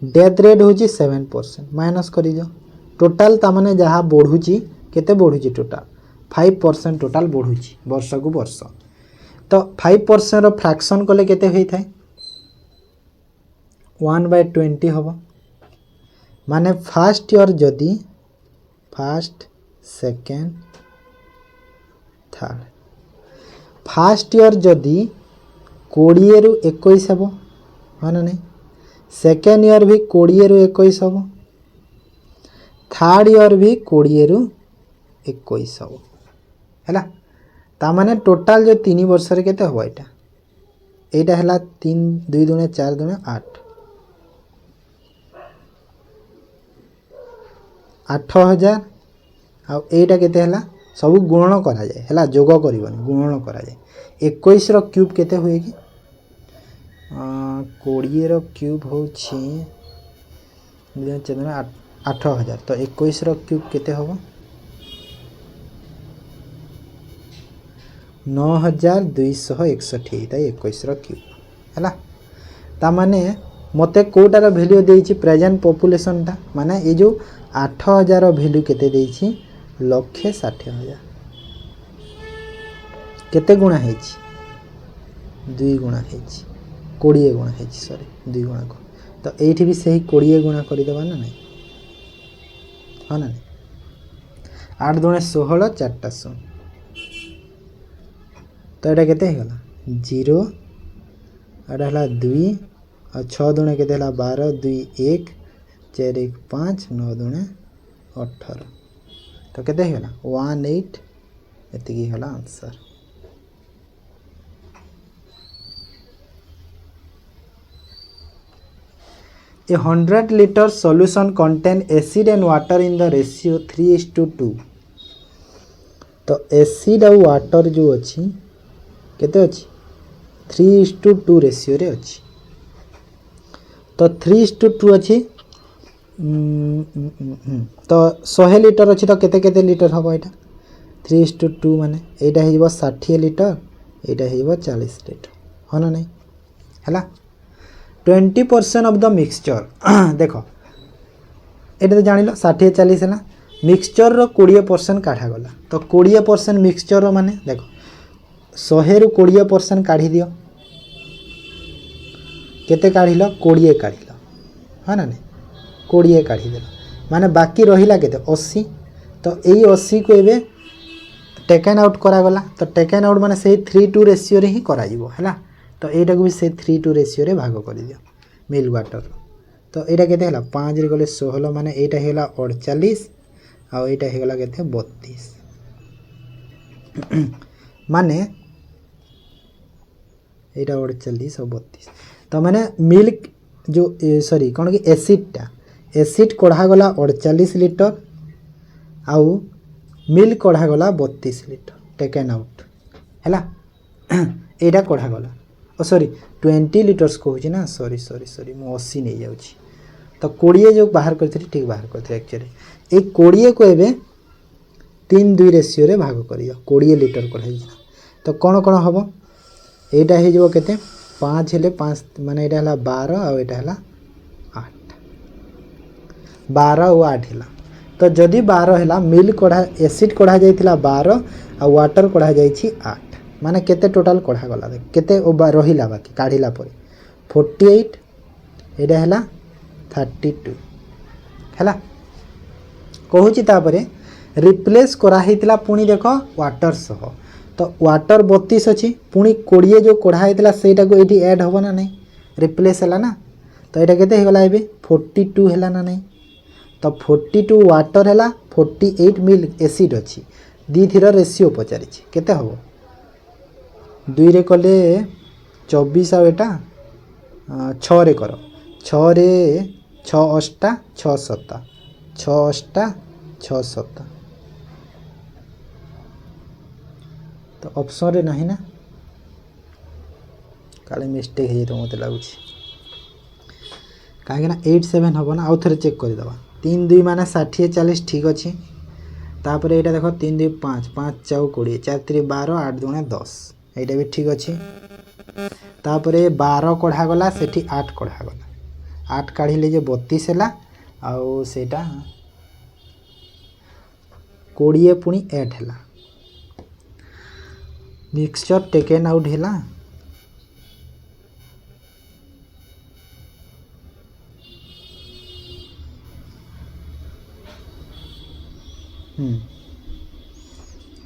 death rate होची 7%, minus करी जाओ total तामने जहाँ बढ़ुची केते बढ़ुची total 5% total बढ़ुची वर्ष को वर्ष तो 5% रो फ्रैक्शन कले केते होई थाए 1/20 हबो माने फर्स्ट ईयर जदी first second third first year जदी 20 रु 21 हबो माने नहीं सेकंड ईयर भी 20 रु 21 हबो थर्ड ईयर भी 20 रु 21 हबो हैला ता माने टोटल जो 3 वर्ष रे केते हो एटा हैला 3 2 दुने 4 दुने 8 8,000 आ एटा केते हैला सब गुणन करा जाय हैला जोग करिवनी गुणन करा जाय 21 रो क्यूब केते होय कि 20 रो क्यूब होछि 8,000 तो 21 रो क्यूब केते होबो 9,261 21 रो क्यूब हैला ता माने मते कोटार वैल्यू देछि प्रेजेंट पॉपुलेशन ता माने ए जो 8,000 रो वैल्यू केते देछि 1,60,000 केते गुणा हेछि 2 गुणा हेछि 20 गुणा हेछि सॉरी 2 गुणा को तो एठी भी सही 20 गुणा करि देबा ना नहीं हां ना 8 दुने 16 4टा 100 तो एटा केते हेगला 0 एटा हला 2 और 6 दुने केते हला 12 2 1 4 1 5 9 दुने 18 तो केते हेगला 18 एति की हला answer A 100 liter solution contain acid and water in the ratio 3:2 तो acid और water जो अच्छी केते अच्छी 3:2 रेशियो रे अच्छी तो 3:2 अच्छी तो 100 लिटर अच्छी तो केते केते लिटर हबो एटा 3:2 माने एटा हेइबो 60 लिटर एटा हेइबो 40 लिटर हो ना नहीं हैला 20% ऑफ द मिक्सचर देखो एटा तो जानिलो 60 40 है मिक्सचर रो 20% काढ़ा गला तो 20% मिक्सचर रो माने देखो 100 रु 20% काढ़ी दियो केते काढ़िलो 20 काढ़िलो हां ना नहीं 20 काढ़ी देलो माने बाकी रहिला केते 80 तो एई 80 को एबे टेकन आउट करा गला तो टेकन आउट माने सेही 3:2 रेशियो रे ही करा जिवो हैला तो एटा को भी से 3:2 रेशियो रे भाग कर दियो मिल वाटर तो एटा केते हला 5 रे गले 16 माने एटा हेला 48 आ एटा हेगला केते 32 माने एटा 48 और 32 तो माने मिल्क जो सॉरी कोन कि एसिड कढ़ा गला 48 लिटर आउ मिल्क कढ़ा गला 32 लिटर टेकन आउट हैला एटा कढ़ा गला ओ सॉरी 20 लिटर्स कहूँ ना सॉरी सॉरी सॉरी मु 80 नहीं जाऊँगी तो 20 जो बाहर करथि ठीक बाहर करथि एक्चुअली ए 20 को एबे 3:2 रेशियो रे भाग करियो 20 लिटर कढ़ाई तो कौन कौन हम यहाँ हो केते 5 हेले 5 माने यहाँ है 12 आ यहाँ है 8 12 और 8 है। तो जदि 12 है मिल्क कढ़ा एसिड कढ़ा जाइथिला 12 आ वाटर कढ़ा जाइछि 8 माने केते टोटाल कढ़ा गला केते रहिला बाकी काढ़िला परे 48 एटा है 32 है कहूँ तापरे रिप्लेस कराइला पुणी देख वाटर सह तो वाटर 32 अच्छी पुणी 20 जो कढ़ाई सेटा को ये ऐड हम ना नहीं रिप्लेस है ना तो यहाँ केते होगा ये 42 है ना नहीं तो 42 वाटर है 48 मिल्क एसिड अच्छी दी थीर रेसीओ पचारि केते हम 2 रे कले 24 आ एटा 6 रे कर 6 रे 6 अष्टा 6 सत्ता 6 अष्टा 6 सत्ता तो ऑप्शन रे नहीं ना काले मिस्टेक हो तो मत लगुच कहीं 8 7 हम ना आउ थे चेक करदे 3 2 माने 60 40 ठीक अच्छे तापर यहाँ देख 3 2 5 5 4 20 4 3 12 8 2 10 यहाँ भी ठीक अच्छे तापर 12 कढ़ा गला से 8 कढ़ा गला 8 काढ़िले जो 32 है आउ सेटा 20 पुणी 8 है मिक्सचर टेकन आउट है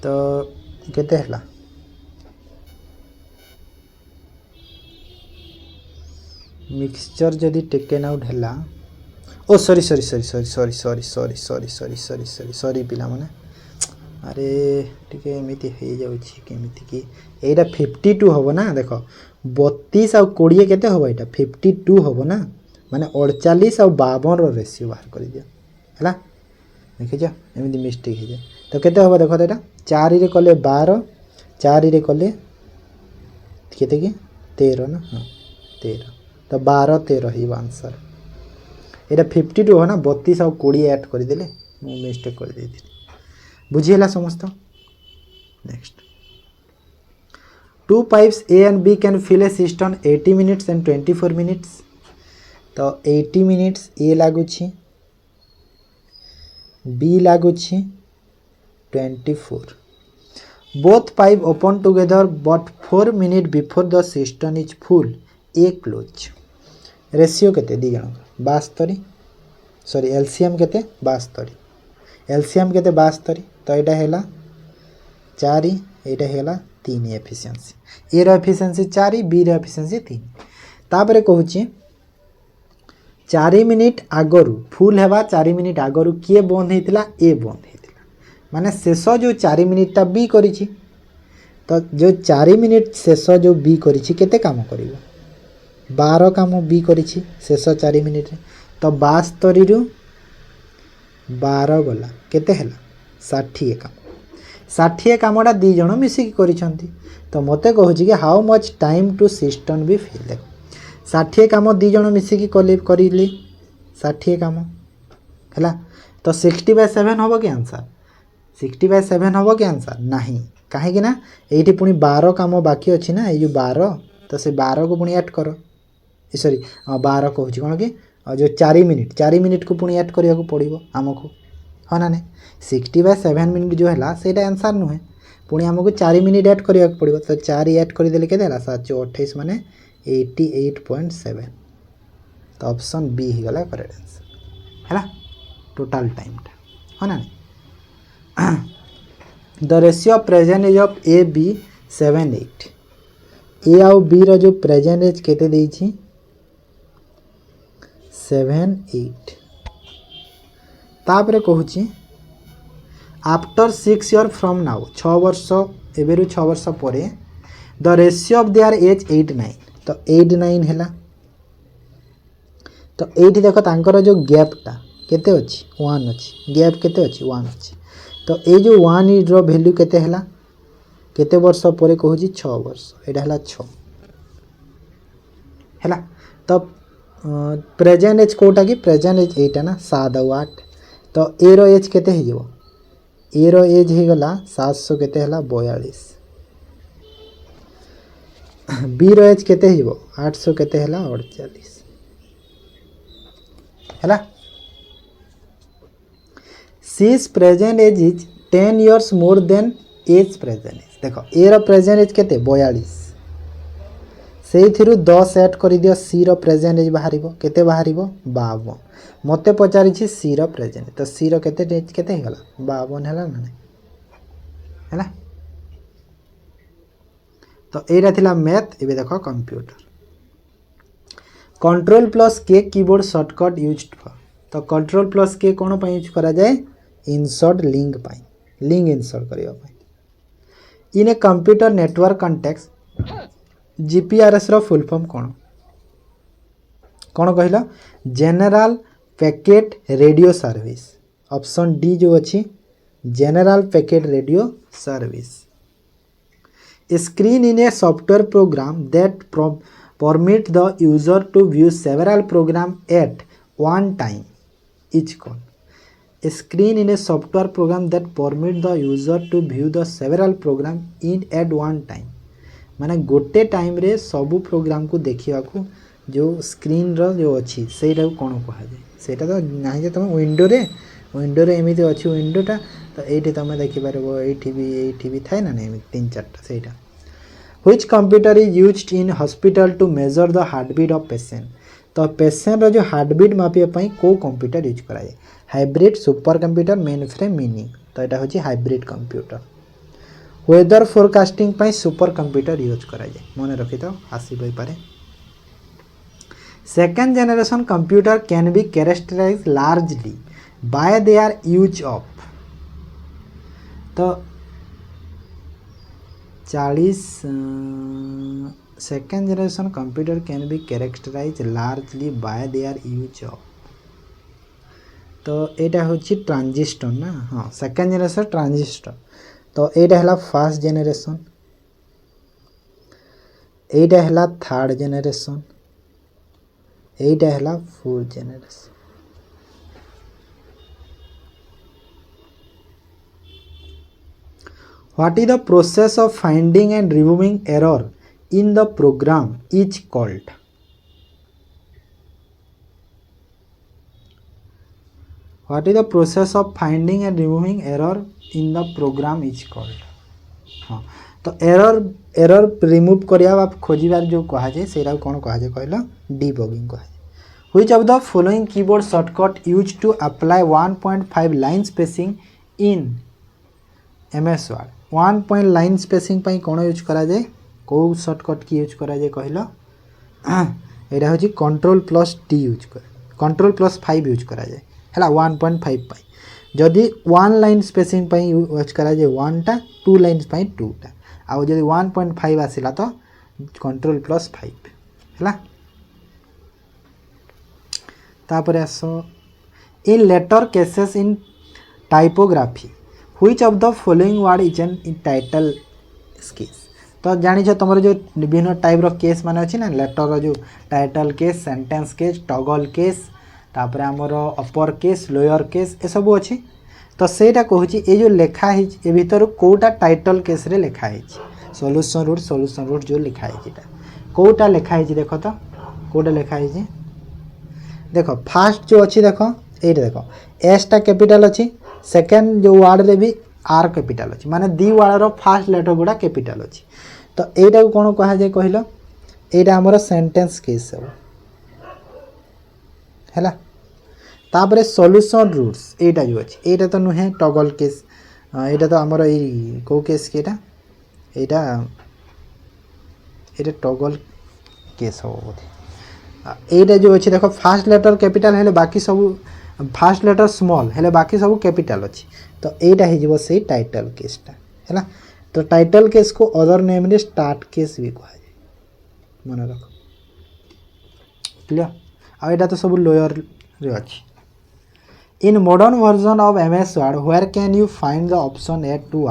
तो केते है मिक्सचर जदि टेकन आउट है ओ sorry sorry sorry sorry sorry sorry sorry sorry sorry sorry sorry sorry पिला माने अरे टिके एमिति हो जाउछि केमिति कि एटा 52 हबो ना देखो 32 और 20 केते हबो एटा 52 हबो ना माने 48 और 52 रो रेशियो बाहर कर दिया हला देखि जा एमिति मिस्टेक हे जाय तो केते हबो देखो एटा 4 रे कले 12 4 रे कले केते कि 13 ना हां 13 तो 12 13 ही आंसर एटा 52 हो ना 32 और 20 ऐड कर देले मु मिस्टेक कर दे बुझीला समस्त next 2 pipes A and B can fill a cistern 80 minutes and 24 minutes तो 80 minutes A लागुछि B लागुछि 24 both pipe open together but 4 minutes before the cistern is full A close ratio केते दी जण 72 sorry LCM केते 72 LCM केते 72 तो यहाँ है 4 यहाँ है 3 एफिशिएंसी ए रो एफिशिएंसी 4 बी रो एफिशिएंसी 3 तापर कहूँ 4 मिनिट आगरू फुल है 4 मिनिट आगरू किए बंद होता ए बंद होता माने शेष जो 4 मिनिटा बी करी तो जो 4 मिनिट शेष जो बी करी केते काम कर 12 काम बी करी शेष 4 मिनिट तो 72 रु 12 गला केते है 60 काम 60 कामटा दी जण मिसिकी करिसंती तो मते कहूँ कि how much time to system भी फिल देख 60 काम दी जण मिसिकी करिले 60 काम है तो 60/7 हम कि आंसर 60/7 हम कि आंसर नहीं कहीं ना ये पुणी 12 काम बाकी अच्छी ना ये 12 तो से 12 को पुणी ऐड कर सॉरी 12 कहूँ कौन कि जो 4 मिनिट को पुणी ऐड करने को पड़ो आमको हाँ ना नहीं 60/7 मिनिट जो है से आंसर नुहे पुणी आमको 4 मिनिट ऐड करने को पड़ो तो 4 ऐड करदे के 7 28 माने 88.7 तो ऑप्शन बी ही गला करेक्ट आंसर है टोटल टाइम हाँ ना the ratio of present age of A B 7-8 A आउ बी रो जो प्रेजेंटेज केते देछि 7-8 तापर कहूँ आफ्टर 6 years फ्रॉम नाउ 6 वर्ष एवं 6 वर्ष पर the ratio of their age 8-9 तो 8-9 है तो ये देख तांकर जो गैपटा केते अच्छी 1 अच्छी गैप केते अच्छी 1 अच्छी तो ये जो 1 रो वैल्यू केते है केते वर्ष पर कहूँ 6 वर्ष यहाँ है 6 है तो प्रेजेंट एज कोटा कि प्रेजेंट एज 8 ना 7 और 8 तो ए रो एज केते हो ए रो एज हो गला 700 केते है 42 बी रो एज केते हिबो 800 केते हला 48 हला C's present age is 10 years more than age present age देखो ए रो प्रेजेंट एज केते 42 से 10 ऐड कर दियो सी रो प्रेजेंट एज बाहरिबो केते बाहरिबो 52 मते पचारि सी रो प्रेजेंट तो सी रो केते एज केते हिगला 52 हला ना हला तो एटा थिला मैथ एबे देखो computer control plus K keyboard shortcut used for तो कंट्रोल प्लस के कोन पय यूज करा जाए इंसर्ट लिंक पय लिंक इंसर्ट करियो पय in a computer network context GPRS रो फुल फॉर्म कोन कहला general packet radio service option D जो अछि general packet radio service screen in a software program that permit the user to view several programs at one time is called a screen in a software program that permit the user to view the several programs in at one time माने गोटे time रे सबु programme को देखिया को जो screen रो जो अछि सेटा कोन कहा जाय सेटा तो नाही जे तुम विंडो रे एमिति अछि विंडोटा तो एठी तुम देखि परबो एठी भी थाय ना नै 3-4टा सेटा Which computer is used in hospital to measure the heartbeat of patient तो पेशेंट रो जो हार्टबीट मापिया पई को कंप्यूटर यूज करा जाय hybrid super computer main frame mini तो एटा होची हाइब्रिड कंप्यूटर वेदर फोरकास्टिंग पई सुपर कंप्यूटर यूज करा जाय मने रखि तो आसी बई पारे second generation computer can be characterized largely by their use of तो 40 second generation computer can be characterized largely by their use of तो एटा होची ट्रांजिस्टर ना हाँ सेकंड जनरेशन ट्रांजिस्टर तो एटा हला फर्स्ट जनरेशन एटा हला थर्ड जनरेशन एटा हला fourth generation What is the process of finding and removing error in the program is called? What is the process of finding and removing error in the program is called? हाँ तो error remove करिया आप खोजिबार जो कहा जाय सेरा कोन कहा जाय कहला डिबगिंग कहा जाय Which of the following keyboard shortcut used to apply 1.5 line spacing in MS Word 1 point line spacing पई कोन यूज करा जाय को शॉर्टकट की यूज करा जाय कहलो एटा होची कंट्रोल प्लस टी यूज कर कंट्रोल प्लस 5 यूज करा जाय हला 1.5 पई जदी 1 लाइन स्पेसिंग पई यूज करा जाय 1 टा 2 लाइन्स पई 2 टा आ जदी 1.5 आसिला तो कंट्रोल प्लस 5 हला तापर आसो in letter cases in typography Which of the following word is an title case तो जानि छ तमरो जो विभिन्न टाइप रो केस माने अछि ना लेटर रो जो title case sentence case toggle case तापर हमरो अपर केस लोअर केस ए सब अछि तो सेटा कहूची ए जो लेखा है ए भीतर कोटा टाइटल केस रे लेखा है सॉल्यूशन रूट जो लिखा है जेटा कोटा लेखा है देखो तो कोटा लेखा है देखो फास्ट जो अछि देखो एटा देखो एस टा कैपिटल अछि सेकंड जो वर्ड रे भी आर कैपिटल अछि माने दी वर्ड रो फर्स्ट लेटर गुडा कैपिटल अछि तो एटा को कोन कहा जाय कहिलो एटा हमर सेंटेंस केस है हैला तापरे सॉल्यूशन रूट्स एटा जो अछि एटा तो नुहे टॉगल केस एटा तो हमर ई को केस केटा एटा टॉगल केस हो एटा जो अछि देखो फर्स्ट लेटर कैपिटल हेले बाकी सब फर्स्ट लेटर स्मॉल हेले बाकी सब कैपिटल अछि तो एटा हे जीवो से टाइटल केसटा हैला तो टाइटल केस को अदर नेम रे स्टार्ट केस भी कहा जाय मन रखो क्लियर आ एटा तो सब लोअर रे अछि in modern version of MS Word where can you find the option add to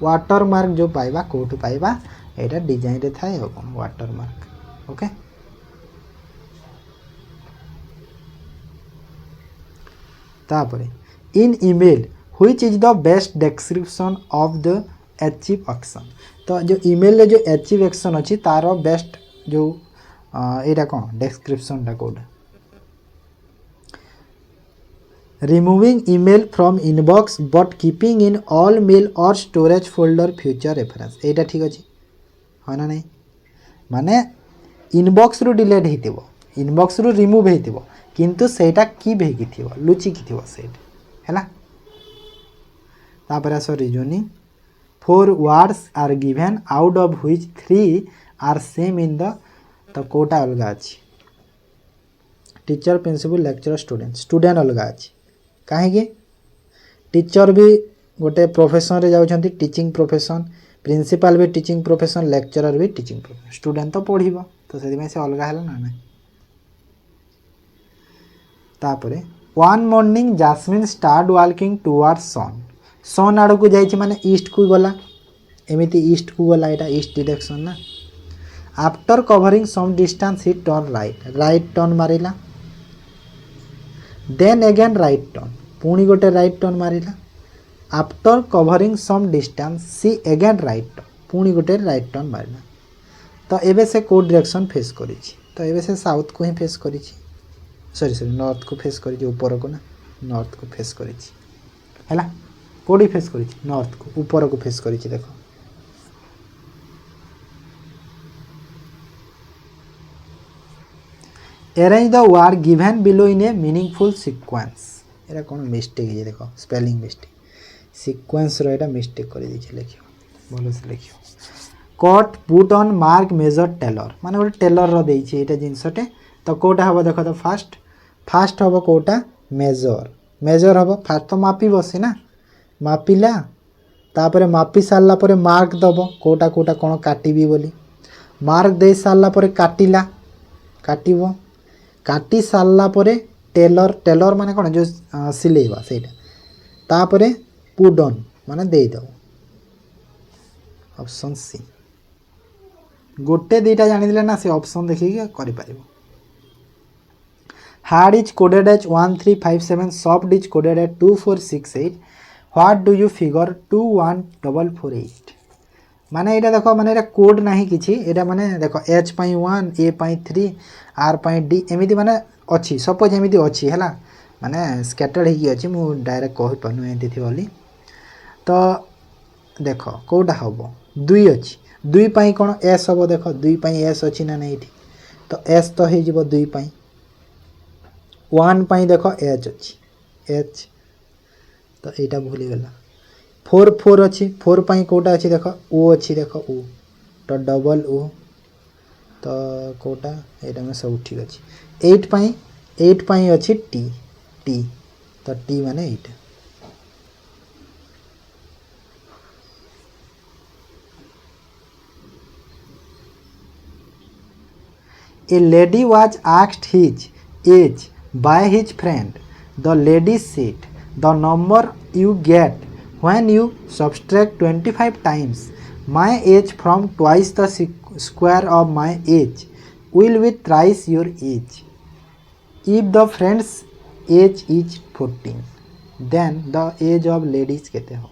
watermark जो पाइबा कोठु पाइबा एटा डिजाइन रे थाए हो वाटरमार्क ओके तापरे in email which is the best description of the achieve action. तो जो ईमेल रे जो अचीव एक्शन अच्छी तार बेस्ट जो यहाँ कौन description code removing email from inbox but keeping in all mail और स्टोरेज फोल्डर फ्यूचर रेफरेंस यहाँ ठीक अच्छे हाँ ना नहीं माने इनबॉक्स रु डिलीट होइतिबो इनबॉक्स रु रिमूव होइतिबो किंतु सेटा कीप हेकी थिबो लुचिकी थिबो सेट हैला तापर आसो reasoning 4 words are given out of which 3 are same in the तो कोटा अलग अछि teacher principal lecturer student student अलग अछि काहे टीचर भी गोटे प्रोफेशन रे जाउछंती टीचिंग प्रोफेशन प्रिंसिपल भी टीचिंग प्रोफेशन लेक्चरर भी टीचिंग प्रोफेशन स्टूडेंट तो पढ़िबो तो से से अलग है ना ना तापरे one morning Jasmine start walking towards sun sun आड़ को जाइए माने ईस्ट को गला एमिति ईस्ट को गला एटा ईस्ट डायरेक्शन ना after covering some distance he turn right turn मारिला देन अगेन राइट टर्न पुणी गोटे राइट टर्न मारिला after covering some distance she again right turn पुणी गोटे राइट टर्न मारिला तो एबे से को डायरेक्शन फेस करी तो एबे से साउथ को ही फेस करी सॉरी नॉर्थ को फेस करी ऊपर को ना नॉर्थ को फेस करी हैला कोडी फेस करी नॉर्थ को ऊपर को फेस करी देखो arrange the word given below in A meaningful sequence era cone mistake है देखो स्पेलिंग मिस्टेक सीक्वेंस रो एटा मिस्टेक कर दी लिखियो भलो से लिखियो cut put on mark measure tailor माने गोटे टेलर रो देई छै एटा जिंसटे तो कोटा हबो देखो तो फास्ट हबो कोटा मेजर हबो फास्ट तो मापी बसे ना मापिला तापरे मापी सारला परे मार्क दबो कोटा कोटा कोन काटिबी बोली मार्क दे सारला परे काटिला काटिबो काटी सारला परे टेलर माने कोन जो सिलेइबा सेटा तापरे पुट ऑन माने दे दो ऑप्शन सी गोटे दीटा जानी दिले ना से ऑप्शन देखिए करि पारिबो hard is coded as 1357 soft is coded as 2468 what do you figure 21448 माने एटा देखो माने एटा कोड नाही किछि एटा माने देखो एच पाई 1 ए पाई 3 आर पाई डी एमिति माने अछि सपोज एमिति अछि हैला माने स्कैटर्ड ही अछि मु डायरेक्ट कहि पनु एति थि बोली तो देखो कोडा हबो 2 अछि 2 पाई कोन एस हबो देखो 2 पाई एस अछि ना नै थी तो एस तो हे जिवो 2 पाई 1 पाई देखो एच अछि एच तो एटा भूली गला 4 अच्छी 4 पाई कोटा अच्छी देखो ओ अच्छी देखो ओ तो डबल ओ तो कोटा एटा में सब ठीक अच्छी 8 पाई अच्छी टी टी तो टी माने 8 A lady was asked his age by his friend. The lady said, the number you get when you subtract 25 times my age from twice the square of my age will be thrice your age. If the friend's age is 14, then the age of lady is kete ho?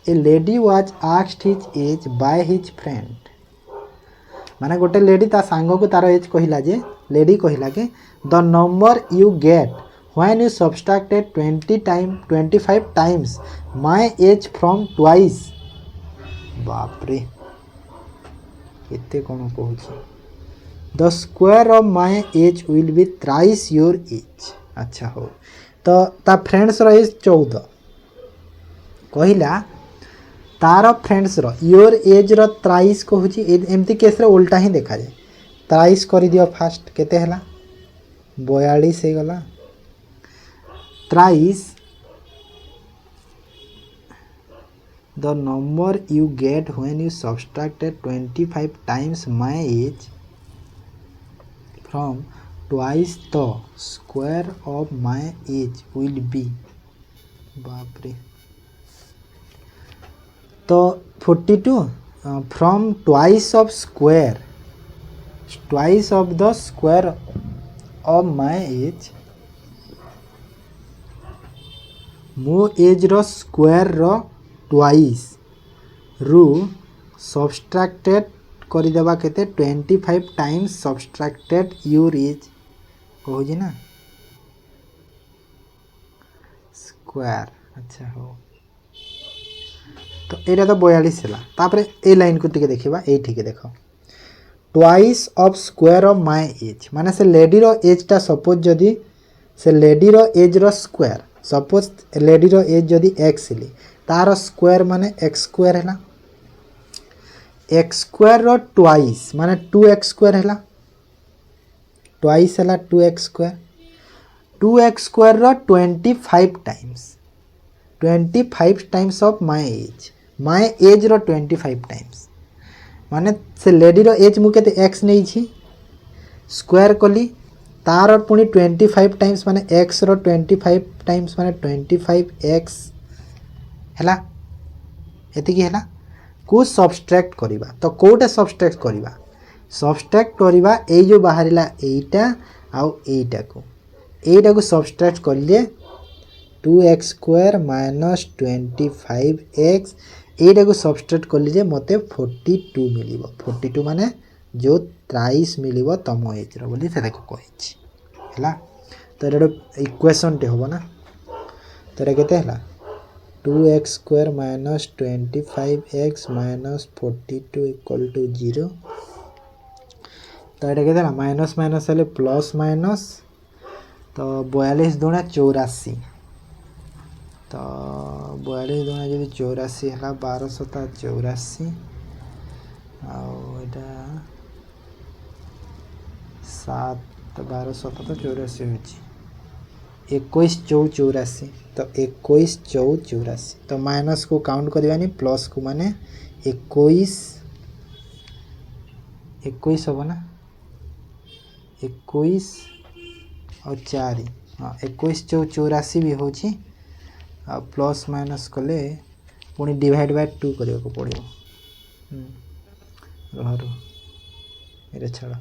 A lady was asked his age by his friend. माने गोटे lady ता सांग को तार as कहिला जे lady कहिला के the number you get when you subtracted 25 times my age from twice बाप रे केते कोन कहूची the square of my age will be thrice your age अच्छा हो तो ता फ्रेंड्स रो एज 14 कहिला तार फ्रेंड्स रो योर एज रो थ्राइस कहूची एमती केस रे उल्टा ही देखा जाए थ्राइस कर दियो फास्ट केते हला 42 हे गला thrice the number you get when you subtracted 25 times my age from twice the square of my age will B बाप रे तो 42 from twice of square twice of the square of my as मो as रो square रो twice रु subtracted करदेवा केते 25 times subtracted your is कहूँ ना square. अच्छा हो तो यहाँ तो 42 है। तापरे ए लाइन को टिके देखा ये देख twice of square of my age माने से लेडीर एजटा सपोज जदि से लेडीर एज्र स्क्वायर सपोज लेडीर एज जदि एक्स हेली तार स्क्वायर माने एक्स स्क्वायर है एक्स स्क्वायर रो ट्वाइस माने 2x स्क्वायर है ट्वाइस है 2x स्क्वायर 2x स्क्वायर रो 25 times 25 times of my age रो 25 टाइम्स माने से लेडी रो एज मुझे एक्स नहीं छी स्क्वायर कली तार पुणी 25 टाइम्स माने एक्स रो 25 टाइम्स माने 25x हैला एति की हैला को सब्सट्रैक्ट करिबा तो कोटे सब्सट्रैक्ट करिबा ए जो बाहरिला एटा आउ एटा को सब्सट्रैक्ट करले 2x स्क्वायर माइनस 25x एटा को सब्सट्रैक्ट करली जे मते 42 मिलिबो 42 माने जो 23 मिलिबो तम एज रो बोली से देखो कहिछि हैला तो एटा इक्वेशन टे होबो ना तो एटा केते हैला 2x square minus 25x minus 42 equal to 0 तो ये कहते हैं माइनस माइनस हेले प्लस माइनस तो 42 दूना 84 तो 42 दूना जब 84 है 1284 आटा 7 12 7 तो 84 हो 21 4 84 तो 21 4 84 तो माइनस को काउंट करवानी प्लस को माने 21 हम ना 21 और 4 हाँ 21 4 84 भी हो प्लस माइनस कले पुणी डिवाइड बाय 2 करने को पड़ो ये छाड़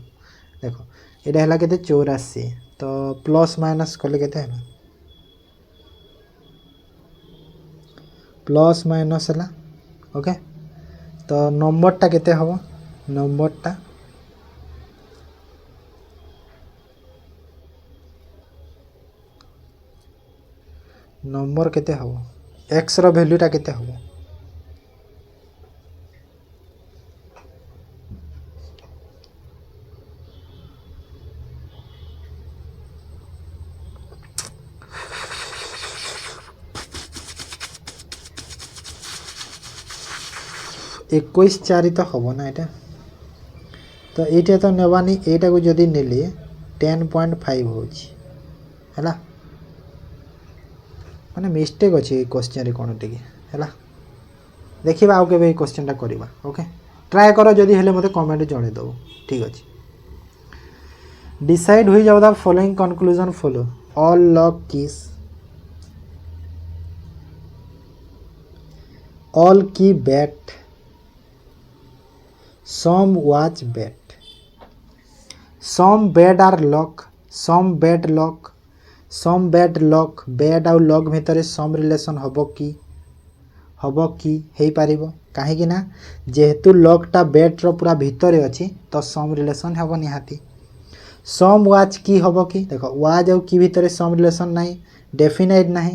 देखो ये है के 84 तो प्लस माइनस कले के प्लस माइनस है ओके तो नंबरटा केते हम नंबर केते हम एक्स रो वैल्यूटा केते हम एक 4 तो हम ना यहाँ तो ये तो नेबानी यहाँ को जदि नेली 10.5 होला माने मिस्टेक अच्छे क्वेश्चन रे कौन टे है देखा आउ के क्वेश्चन टा करवा ओके ट्राए कर जदि हेले मते कमेंट जणे दो ठीक अच्छे डिसाइड हुई जाओ the following conclusion follow all log keys all की bat some watch bet some bed are lock some bed lock some bed lock bed आउ लॉक भितर some रिलेशन हबो की हेई पारिबो काहे ना जेहेतु लॉकटा बेड रो पूरा भितर अछि तो some रिलेशन हबो निहाती some watch की हबो की देखो watch आउ की भितर some रिलेशन नाही डेफिनाइट नाही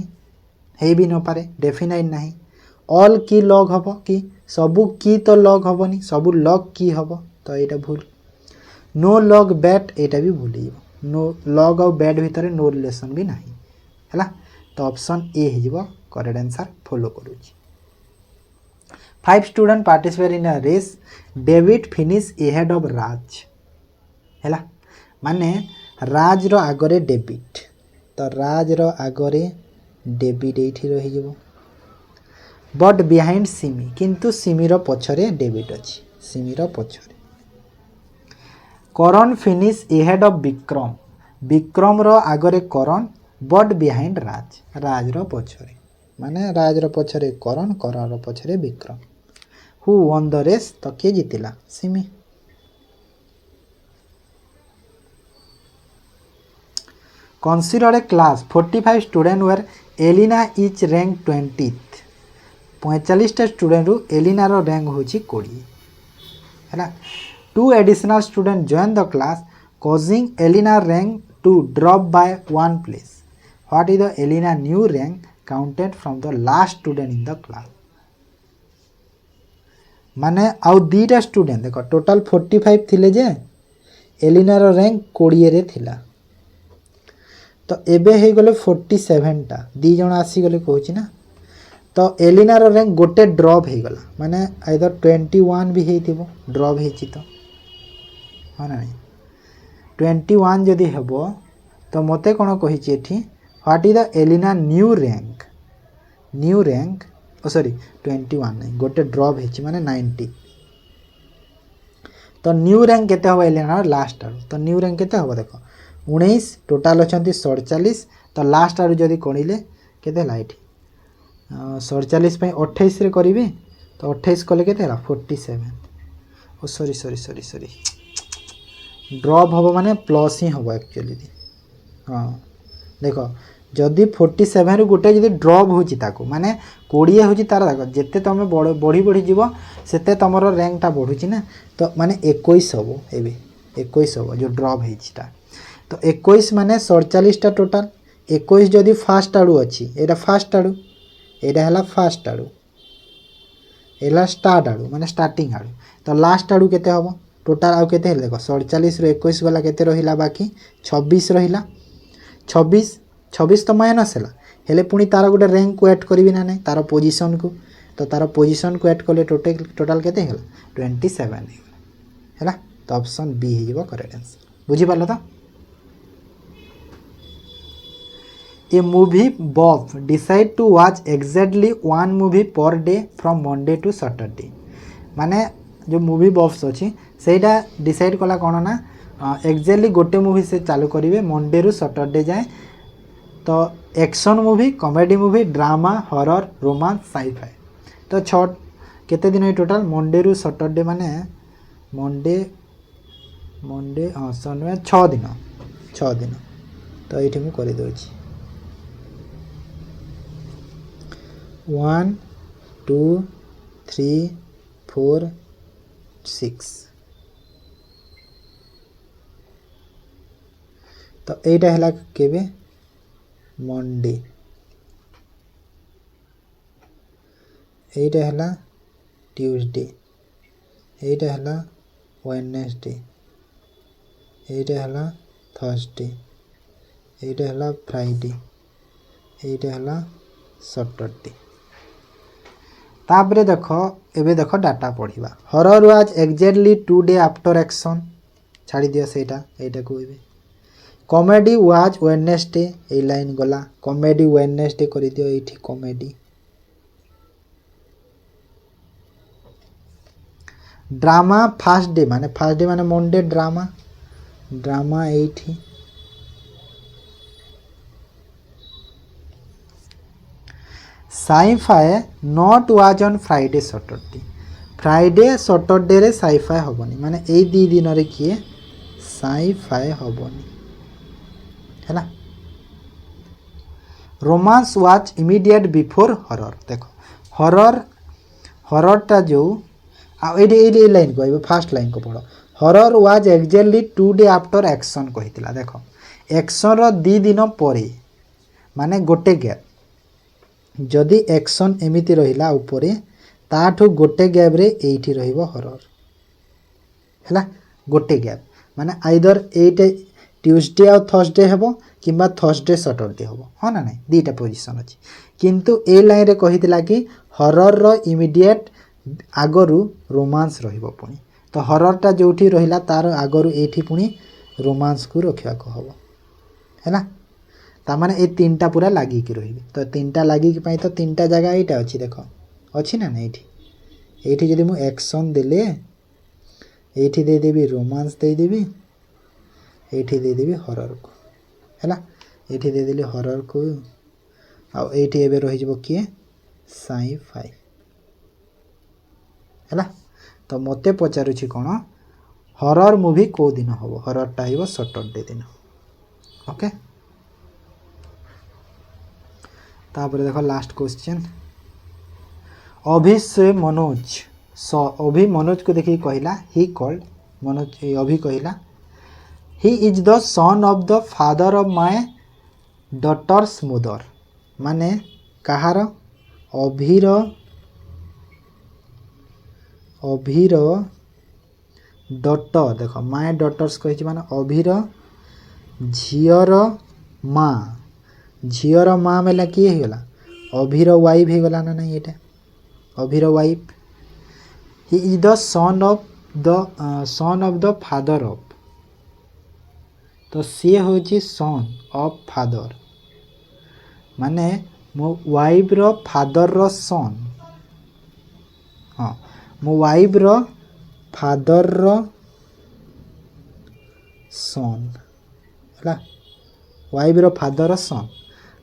हेई भी न पारे डेफिनाइट नाही ऑल की लॉग हबो की सबू की तो लॉग हबनी सबू लॉग की हबो तो यहाँ भूल नो लॉग बैट यहाँ भी भूल नो लॉग और बैट भितर नो रिलेशन भी नहीं है तो ऑप्शन ए हो करेक्ट आंसर फॉलो करूँ 5 student participate in a race David finish ahead of Raj है माने राज रो आगरे डेविड तो राज रो आगरे डेविड ये रही बट बिहाइंड सिमी किंतु सिमीर पछरे डेविड अच्छी सिमीर पछरे Karan finish ahead of Vikram Vikram रो आगरे करण बट बिहाइंड राज राज रो पछरे माने राज रो पछरे करण रो पछरे Vikram who won the race तो किए जीतिला सिमी Consider a class 45 students where Elena each ranked 20th 45टा स्टूडेंट रु एलिनार रैंक होची 20 हैला 2 additional student join the class causing एलिनार rank to drop by 1 place. What is the Elena new rank counted from the last student in the class? माने आउ दीटा student देखो total 45 थिले जे एलिनार रैंक 20 रे थिला तो एबे हे गले 47 टा दी जण आसी गले कहूची ना तो एलिनार रैंक गोटे ड्रॉप हे गला माने आइदर 21 भी हेतिबो ड्रॉप हेची तो हा ना 21 जदि हेबो तो मते कोन कहिछि एठी what is the Elina new rank ओ सॉरी 21 नहीं गोटे ड्रॉप हेछि माने 90 तो न्यू रैंक केते हो एलिना लास्ट आरो तो न्यू रैंक केते हो देखो 19 टोटल अछंती 47 तो लास्ट आरो जदि कोनिले केते हला एठी 47 पे 28 रे करिवे तो 28 कले केते हला 47 ओ सॉरी ड्रॉप हम माने प्लस ही हम एक्चुअली हाँ देख जदि 47 रु गोटे जदि ड्रॉप हो माने 20 हो तार देख जिते तुम बढ़ी बढ़ी जीव सेते तुम रैंकटा बढ़ुची ना तो माने 21 हम एबे 21 हम जो ड्रॉप होता तो 21 माने 47टा टोटाल 21 जदि फास्ट आड़ू अच्छी एटा फास्ट आड़ू एटा हला फास्ट आड़ू एला स्टार्ट आड़ू माने स्टार्टिंग आड़ू तो लास्ट आड़ू केते हम टोटाल आउ केते देख 47 रु 21 गला केते रहिला बाकी 26 रहिला 26 तो माइनस है हेले पुणी तार गोटे रैंक को ऐड करी ना नहीं तार पोजीशन को तो तार पोजीशन को ऐड कले टोटाल केते है 27 है तो ऑप्शन बी हो करेक्ट आंसर बुझी पालो तो a movie buff decide to watch exactly 1 movie per day from Monday to Saturday माने जो मूवी बॉफ्स अच्छी सेटा डिसाइड कला कौन ना एक्जाक्टली गोटे मूवी से चालू करेंगे मंडे रु सैटरडे जाए तो action movie comedy movie drama horror romance sci-fi तो केते दिन टोटाल मंडे रु सैटरडे माने मंडे हाँ शनिवार 6 दिन तो ये मुझे कर दे 1 2 3 4 6 तो এইটা হলা কেবে মন্ডে এইটা হলা টিউসডে এইটা হলা ওয়েডনেসডে এইটা হলা থার্সডে এইটা হলা ফ্রাইডে এইটা হলা सैटरडे तापरे देखो एबे देखो डाटा पढ़िबा horror was exactly 2 day after action छाड़ी दियो सेटा एटा कहबे कॉमेडी वाज वेडनेसडे ए लाइन गला कॉमेडी वेडनेसडे करि दियो एठी कॉमेडी ड्रामा फर्स्ट डे माने मंडे ड्रामा एठी scifi not was on Friday Saturday रे साइफाई होबनी माने ए दी दिन रे किए साइफाई होबनी हैला romance was immediate before horror देखो हॉरर टा जो ए लाइन कहबे फर्स्ट लाइन को पढ़ो horror was exactly 2 day after action कहितला देखो एक्शन रो 2 दिन परे माने गोटे गैप जदि एक्शन एमिति रहिला ऊपरे ताठू गोटे गैप रे एठी रहिबो हॉरर हैला गोटे गैप माने आइदर एटे ट्यूसडे और थर्सडे हेबो किंबा थर्सडे सैटरडे हेबो हाँ ना नहीं दीटा पोजीशन अछि किंतु ए लाइन रे कहितला कि हॉरर रो इमीडिएट आगरु रोमांस रहिबो पुनी तो हॉरर टा जोठी रहिला तार आगरु एठी पुनी रोमांस को रखिया को हबो हैला तामाने ए तीनटा पूरा लागी कि रही तो तीनटा लागी कि पाई तो तीनटा जगह एटा अछि देखो अछि ना एठी एठी जदि मु एक्शन देले एठी दे देबी रोमांस दे देबी एठी दे देबी हॉरर को हैला एठी दे देली हॉरर को आ एठी एबे रहि जबो कि साइफाई हैला तो मते पचारुछि कोन हॉरर मूवी को दिन होबो हॉरर टा हिबो सैटरडे दिन ओके तापर देखो लास्ट क्वेश्चन अभि से मनोज अभि मनोज को देखिए कहला ही कॉल्ड मनोज अभि कहला he is the son of the father of my daughter's mother माने कहार अभिर डॉटर देख माय डॉटर्स कही माने अभिर झीर माँ मेला किए होगा अभिर वाइफ होगला ना नहीं ये Abhira wife he is the son of the father of तो सी हूँ सन ऑफ फादर माने मो वाइफ रो फादर रो सन हाँ मो वाइफ रो फादर रो सन है वाइफ रो फादर रो सन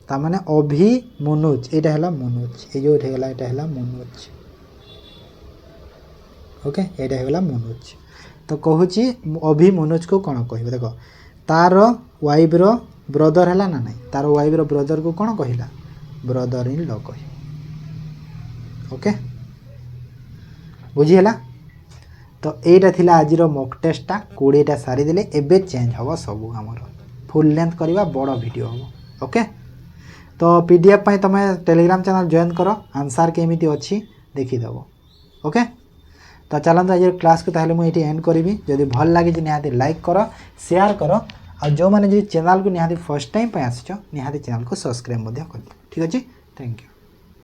ता माने अभि मनोज एटा है मनोज ये जो है मनोज ओके एटा है मनोज तो कहूँ अभि मनोज को कौन कह देख तार वाइफ रो ब्रदर है ना नहीं तार वाइफ रो ब्रदर को कौन कहला ब्रदर इन लॉ कह ओके बुझीगला तो एटा थिला आज मॉक टेस्टा 20टा सारी देले एबे चेंज हबो सब हमर फुल लेंथ करवा बड़ वीडियो हबो ओके तो पीडीएफ पाई तुम टेलीग्राम चैनल जॉइन कर आंसर केमिति अच्छी देखीदेव ओके तो चलते आज क्लास को ताहले मुझे एंड करी जदि भल लगे निहाती लाइक कर शेयर कर आ जो मैंने चैनल को निहाती फर्स्ट टाइम आस निहाती चैनल को सब्सक्राइब कर ठीक अच्छे थैंक यू।